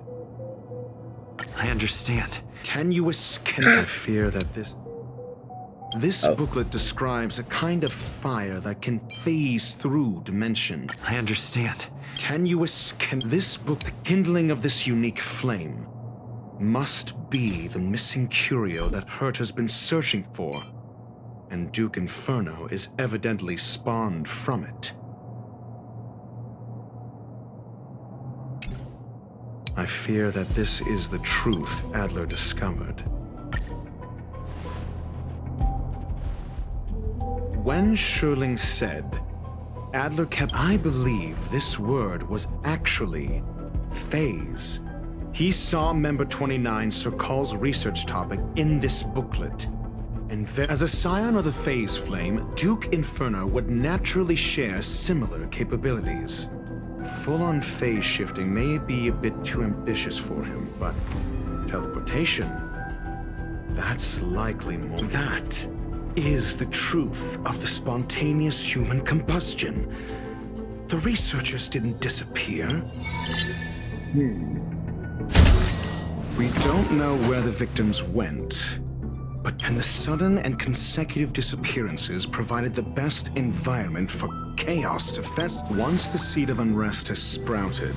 I understand. Tenuous I fear that this booklet describes a kind of fire that can phase through dimension. I understand. Tenuous this book, the kindling of this unique flame, must be the missing curio that Hurt has been searching for, and Duke Inferno is evidently spawned from it. I fear that this is the truth Adler discovered. When Schurling said, Adler kept... I believe this word was actually phase. He saw Member 29 Serkal's research topic in this booklet. And as a scion of the phase flame, Duke Inferno would naturally share similar capabilities. Full-on phase shifting may be a bit too ambitious for him, but teleportation, that's likely more. That is the truth of the spontaneous human combustion. The researchers didn't disappear. We don't know where the victims went, and the sudden and consecutive disappearances provided the best environment for chaos to fest. Once the seed of unrest has sprouted,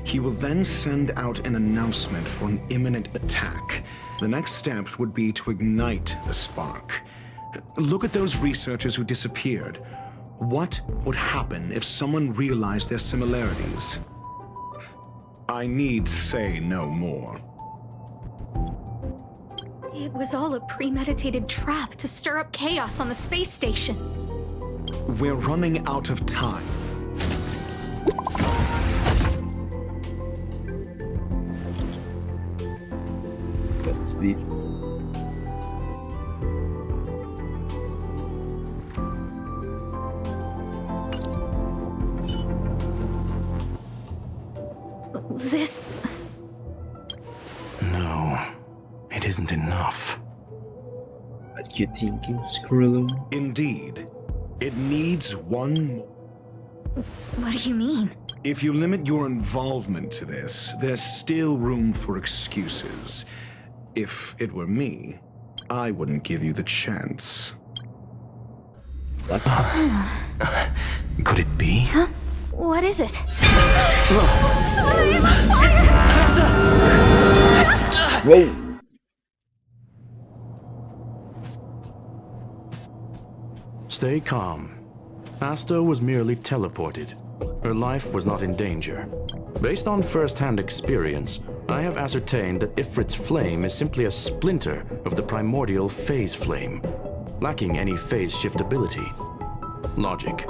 he will then send out an announcement for an imminent attack. The next step would be to ignite the spark. Look at those researchers who disappeared. What would happen if someone realized their similarities? I need say no more. It was all a premeditated trap to stir up chaos on the space station. We're running out of time. What's this? This... No, it isn't enough. What you thinking, Skrillum? Indeed. It needs one more. What do you mean? If you limit your involvement to this, there's still room for excuses. If it were me, I wouldn't give you the chance. What? Could it be? Huh? What is it? Whoa! Stay calm. Asta was merely teleported. Her life was not in danger. Based on first-hand experience, I have ascertained that Ifrit's flame is simply a splinter of the primordial phase flame, lacking any phase shift ability. Logic.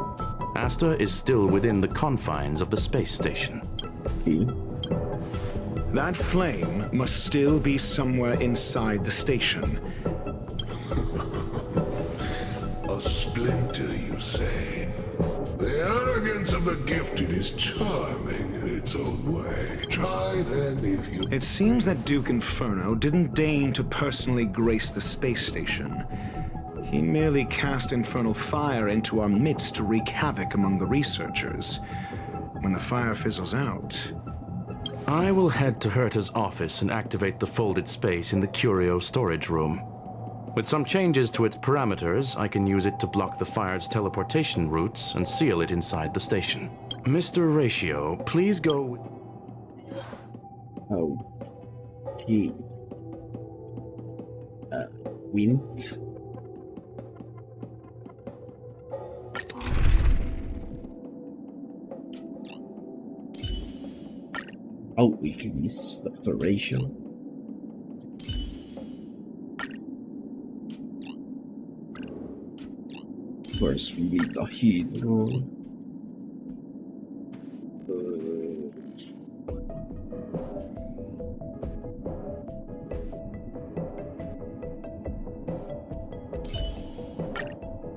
Asta is still within the confines of the space station. That flame must still be somewhere inside the station. A splinter, you say? The arrogance of the gifted is charming in its own way. Try then if you... It seems that Duke Inferno didn't deign to personally grace the space station. He merely cast infernal fire into our midst to wreak havoc among the researchers. When the fire fizzles out... I will head to Herta's office and activate the folded space in the curio storage room. With some changes to its parameters, I can use it to block the fire's teleportation routes and seal it inside the station. Mr. Ratio, please go... Oh. He... Wind? Oh, we can use Dr. Ratio. Of course, we need the hero.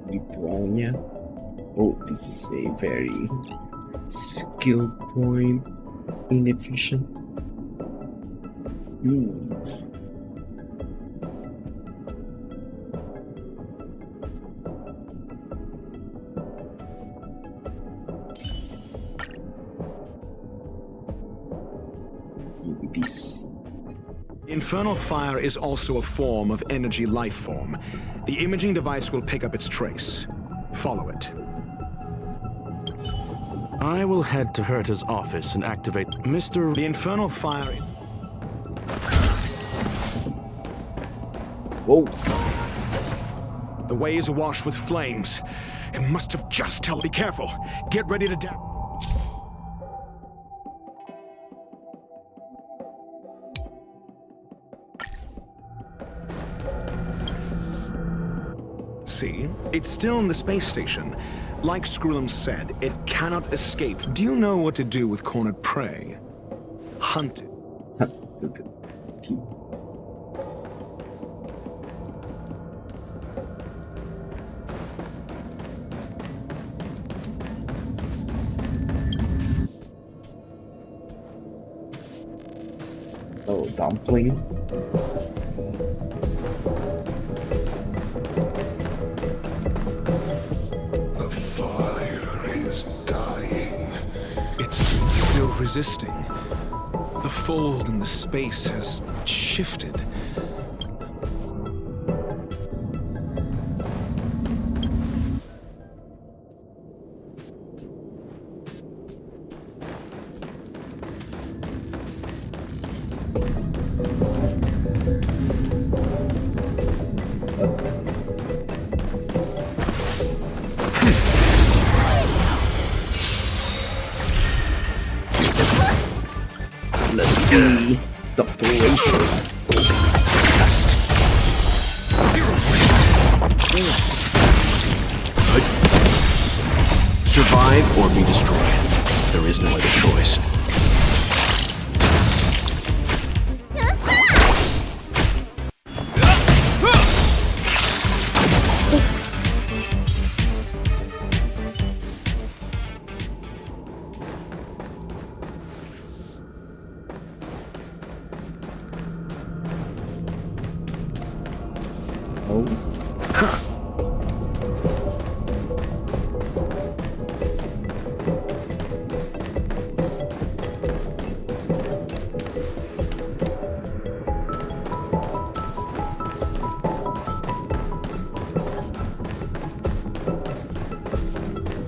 Livonia. Oh, this is a very skill point inefficient. This Infernal fire is also a form of energy life form. The imaging device will pick up its trace. Follow it. I will head to Herta's office and activate Mr. The infernal fire... Whoa. The way is awash with flames. It must have just told. Be careful. Get ready to dash. See? It's still in the space station. Like Skrullum said, it cannot escape. Do you know what to do with cornered prey? Hunt it. Oh, dumpling. The fire is dying. It's still resisting. The fold in the space has shifted. Let's see. Dr. Ratio. Survive or be destroyed. There is no other choice.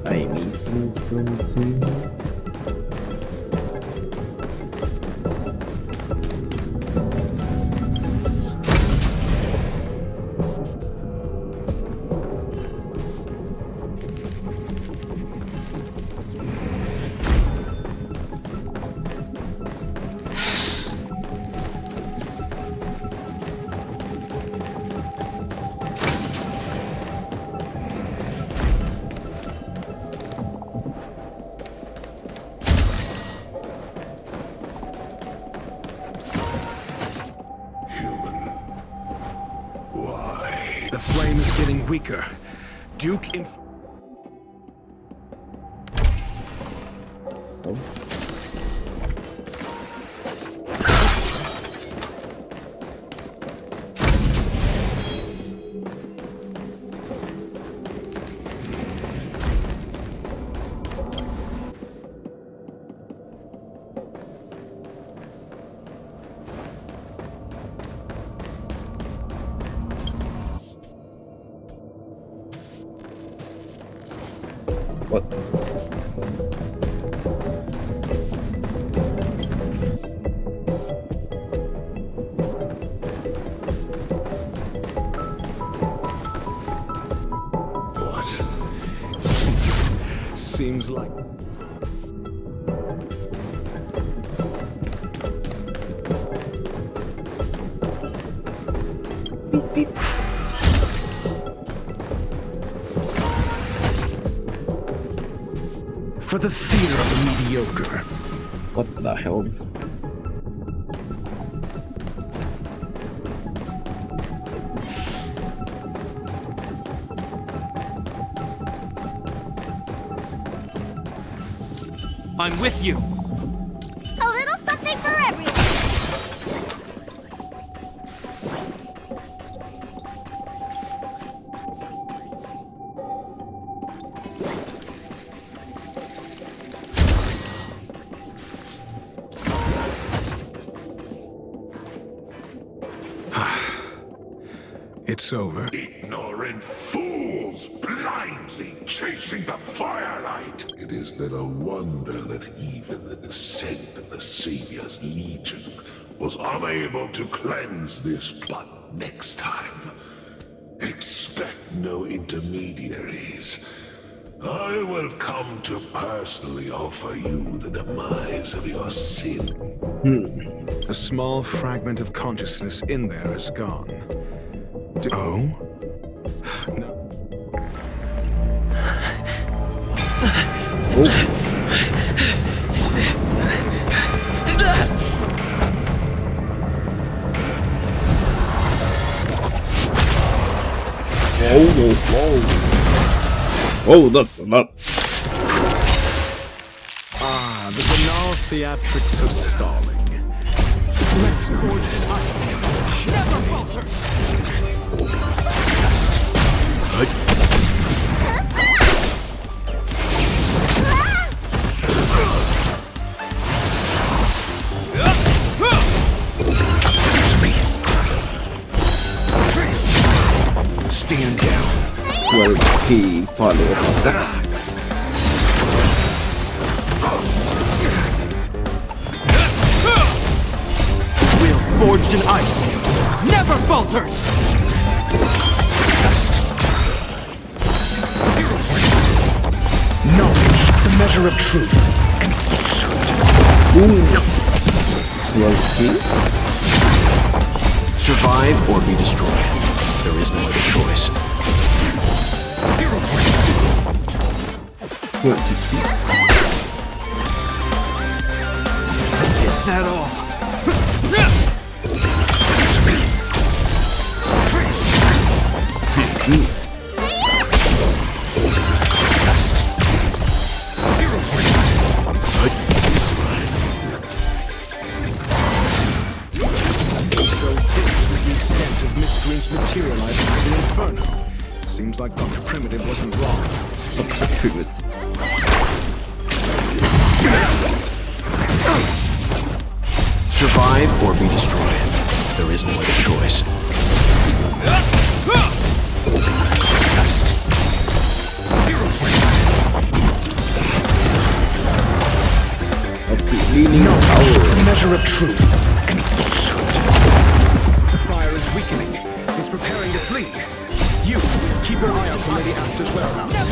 I'm missing something. flame is getting weaker. Duke in... What? Seems like... Beep, beep. For the fear of the mediocre. What the hell is... I'm with you. A little something for everyone. It's over. Ignorant fools blindly chasing the firelight. It is little wonder that even the descent of the Savior's Legion was unable to cleanse this. But next time, expect no intermediaries. I will come to personally offer you the demise of your sin. A small fragment of consciousness in there is gone. Oh? No. Whoa, that's a lot. Ah, the banal theatrics of stalling. Let's not. Never falter. Stand down. Well, he followed up that. Will forged in ice never falters. Knowledge, the measure of truth and falsehood. Well, he? Survive or be destroyed. There is no other choice. 1, 2, 3. Is that all? So this is the extent of miscreants materializing in the Inferno. Seems like Dr. Primitive wasn't wrong. Dr. Primitive. Survive or be destroyed. There is no other choice. Leaning a measure of truth and falsehood. The fire is weakening. It's preparing to flee. You, keep your eye out for Lady Asta's whereabouts.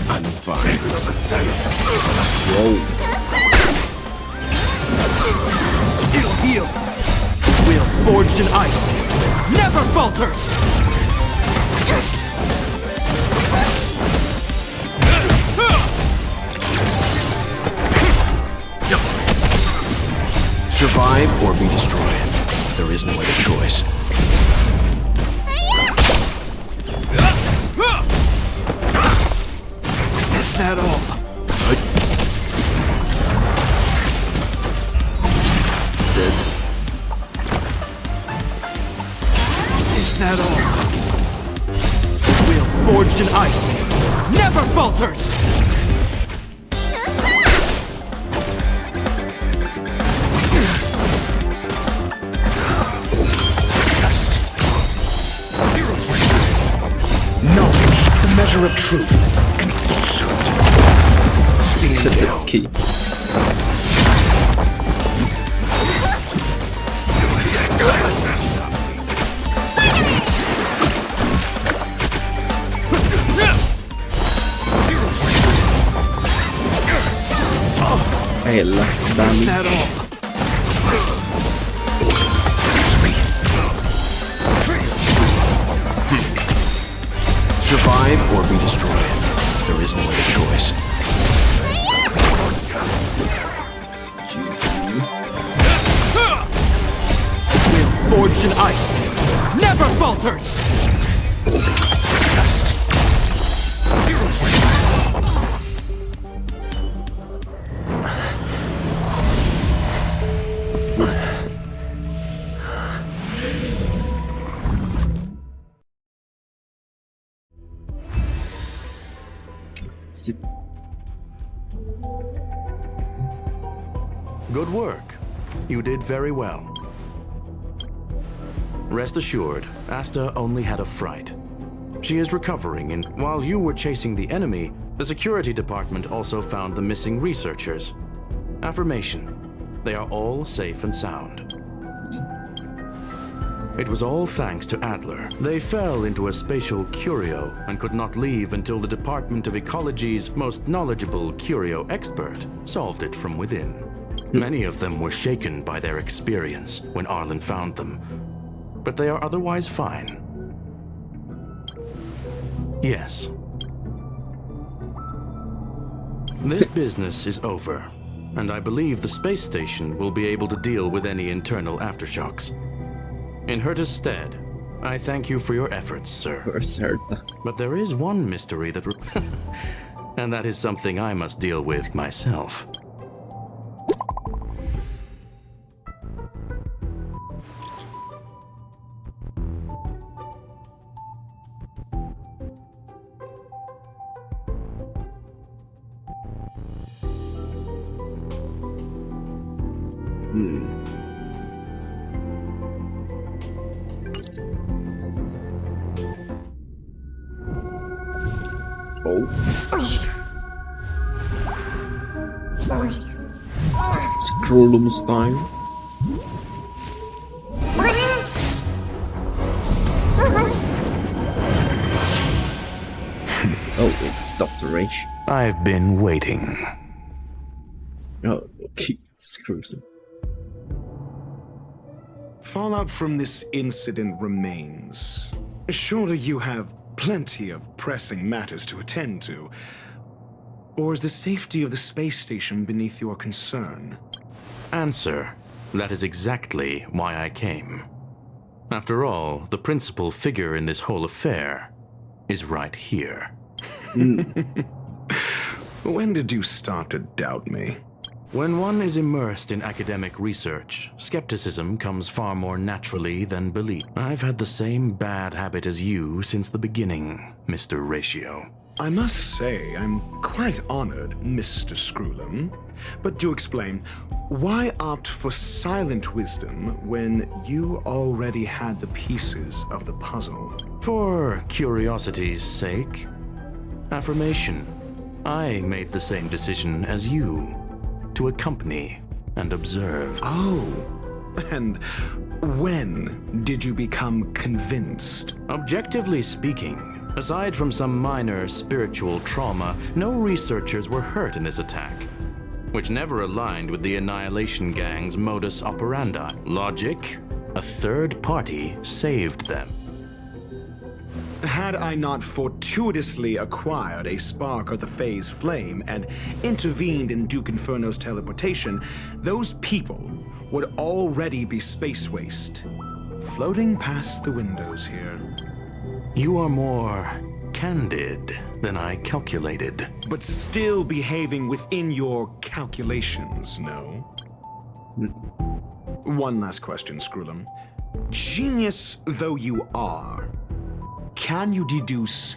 I'm fine. Whoa. It'll heal. Will forged in ice never falters! Survive or be destroyed. There is no other choice. Is that all? Is that all? The wheel forged in ice never falters! Measure of truth and falsehood. Stand down. Key. Hela, damage. Survive or be destroyed. There is no other choice. Will forged in ice never falters! Test. 0 points. Good work. You did very well. Rest assured, Asta only had a fright. She is recovering, and while you were chasing the enemy, the security department also found the missing researchers. Affirmation. They are all safe and sound. It was all thanks to Adler. They fell into a spatial curio and could not leave until the Department of Ecology's most knowledgeable curio expert solved it from within. Many of them were shaken by their experience when Arlen found them, but they are otherwise fine. Yes. This business is over, and I believe the space station will be able to deal with any internal aftershocks. In Herta's stead, I thank you for your efforts, sir. But there is one mystery that and that is something I must deal with myself. Scrollum style. Oh, it stopped the rage. I've been waiting. Oh, okay, screws him. Fallout from this incident remains. Surely you have plenty of pressing matters to attend to. Or is the safety of the space station beneath your concern? Answer. That is exactly why I came. After all, the principal figure in this whole affair is right here. When did you start to doubt me? When one is immersed in academic research, skepticism comes far more naturally than belief. I've had the same bad habit as you since the beginning, Mr. Ratio. I must say, I'm quite honored, Mr. Screwlum. But do explain, why opt for silent wisdom when you already had the pieces of the puzzle? For curiosity's sake. Affirmation. I made the same decision as you. To accompany and observe. Oh, and when did you become convinced? Objectively speaking, aside from some minor spiritual trauma, no researchers were hurt in this attack, which never aligned with the Annihilation Gang's modus operandi. Logic A third party saved them. Had I not fortuitously acquired a spark of the phase flame and intervened in Duke Inferno's teleportation, those people would already be space waste, floating past the windows here. You are more candid than I calculated. But still behaving within your calculations, no? One last question, Screwlum. Genius though you are, can you deduce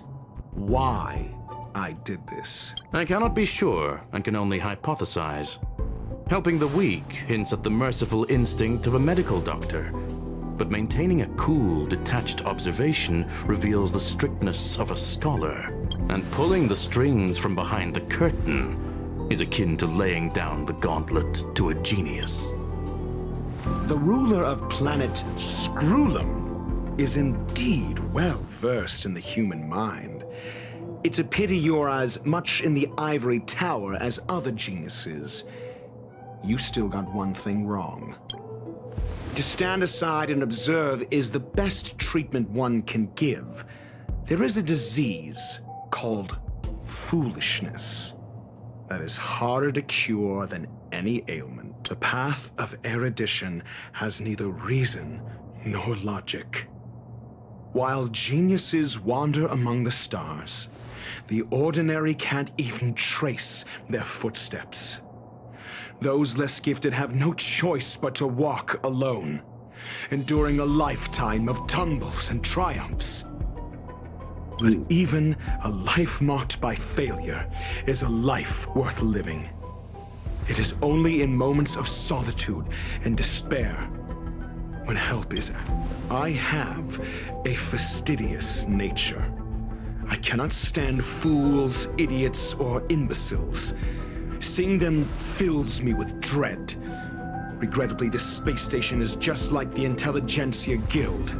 why I did this? I cannot be sure and can only hypothesize. Helping the weak hints at the merciful instinct of a medical doctor, but maintaining a cool, detached observation reveals the strictness of a scholar. And pulling the strings from behind the curtain is akin to laying down the gauntlet to a genius. The ruler of planet Screwlum is indeed well versed in the human mind. It's a pity you're as much in the ivory tower as other geniuses. You still got one thing wrong. To stand aside and observe is the best treatment one can give. There is a disease called foolishness that is harder to cure than any ailment. The path of erudition has neither reason nor logic. While geniuses wander among the stars, the ordinary can't even trace their footsteps. Those less gifted have no choice but to walk alone, enduring a lifetime of tumbles and triumphs. But even a life marked by failure is a life worth living. It is only in moments of solitude and despair when help is at. I have a fastidious nature. I cannot stand fools, idiots, or imbeciles. Seeing them fills me with dread. Regrettably, this space station is just like the Intelligentsia Guild,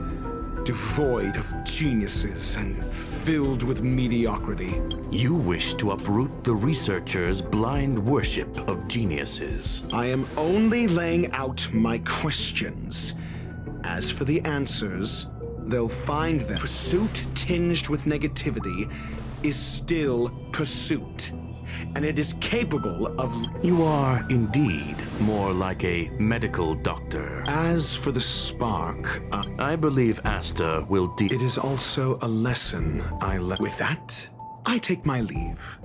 devoid of geniuses and filled with mediocrity. You wish to uproot the researchers' blind worship of geniuses. I am only laying out my questions. As for the answers, they'll find them. Pursuit tinged with negativity is still pursuit, and it is capable of... You are indeed more like a medical doctor. As for the spark, I believe Asta will It is also a lesson I learned. With that, I take my leave.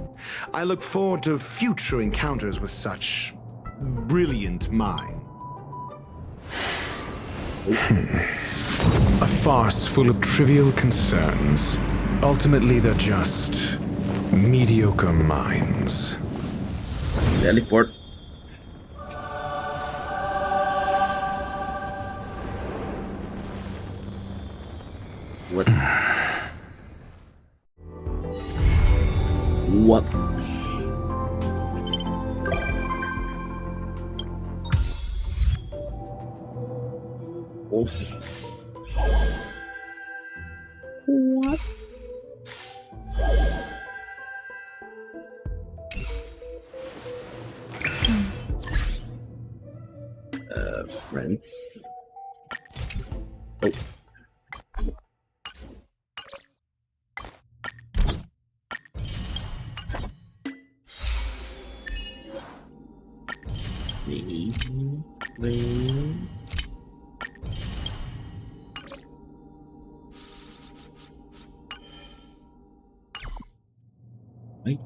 I look forward to future encounters with such brilliant minds. A farce full of trivial concerns. Ultimately, they're just mediocre minds. Teleport. What? What? Oh. What? Friends. Oh.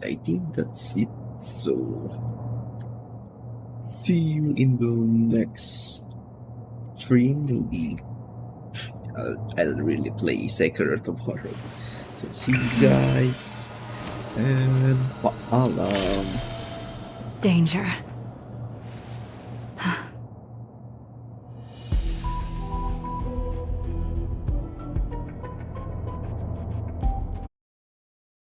I think that's it. So, see you in the next stream. Maybe I'll really play Sekiro tomorrow. So see you guys and paalam. Danger.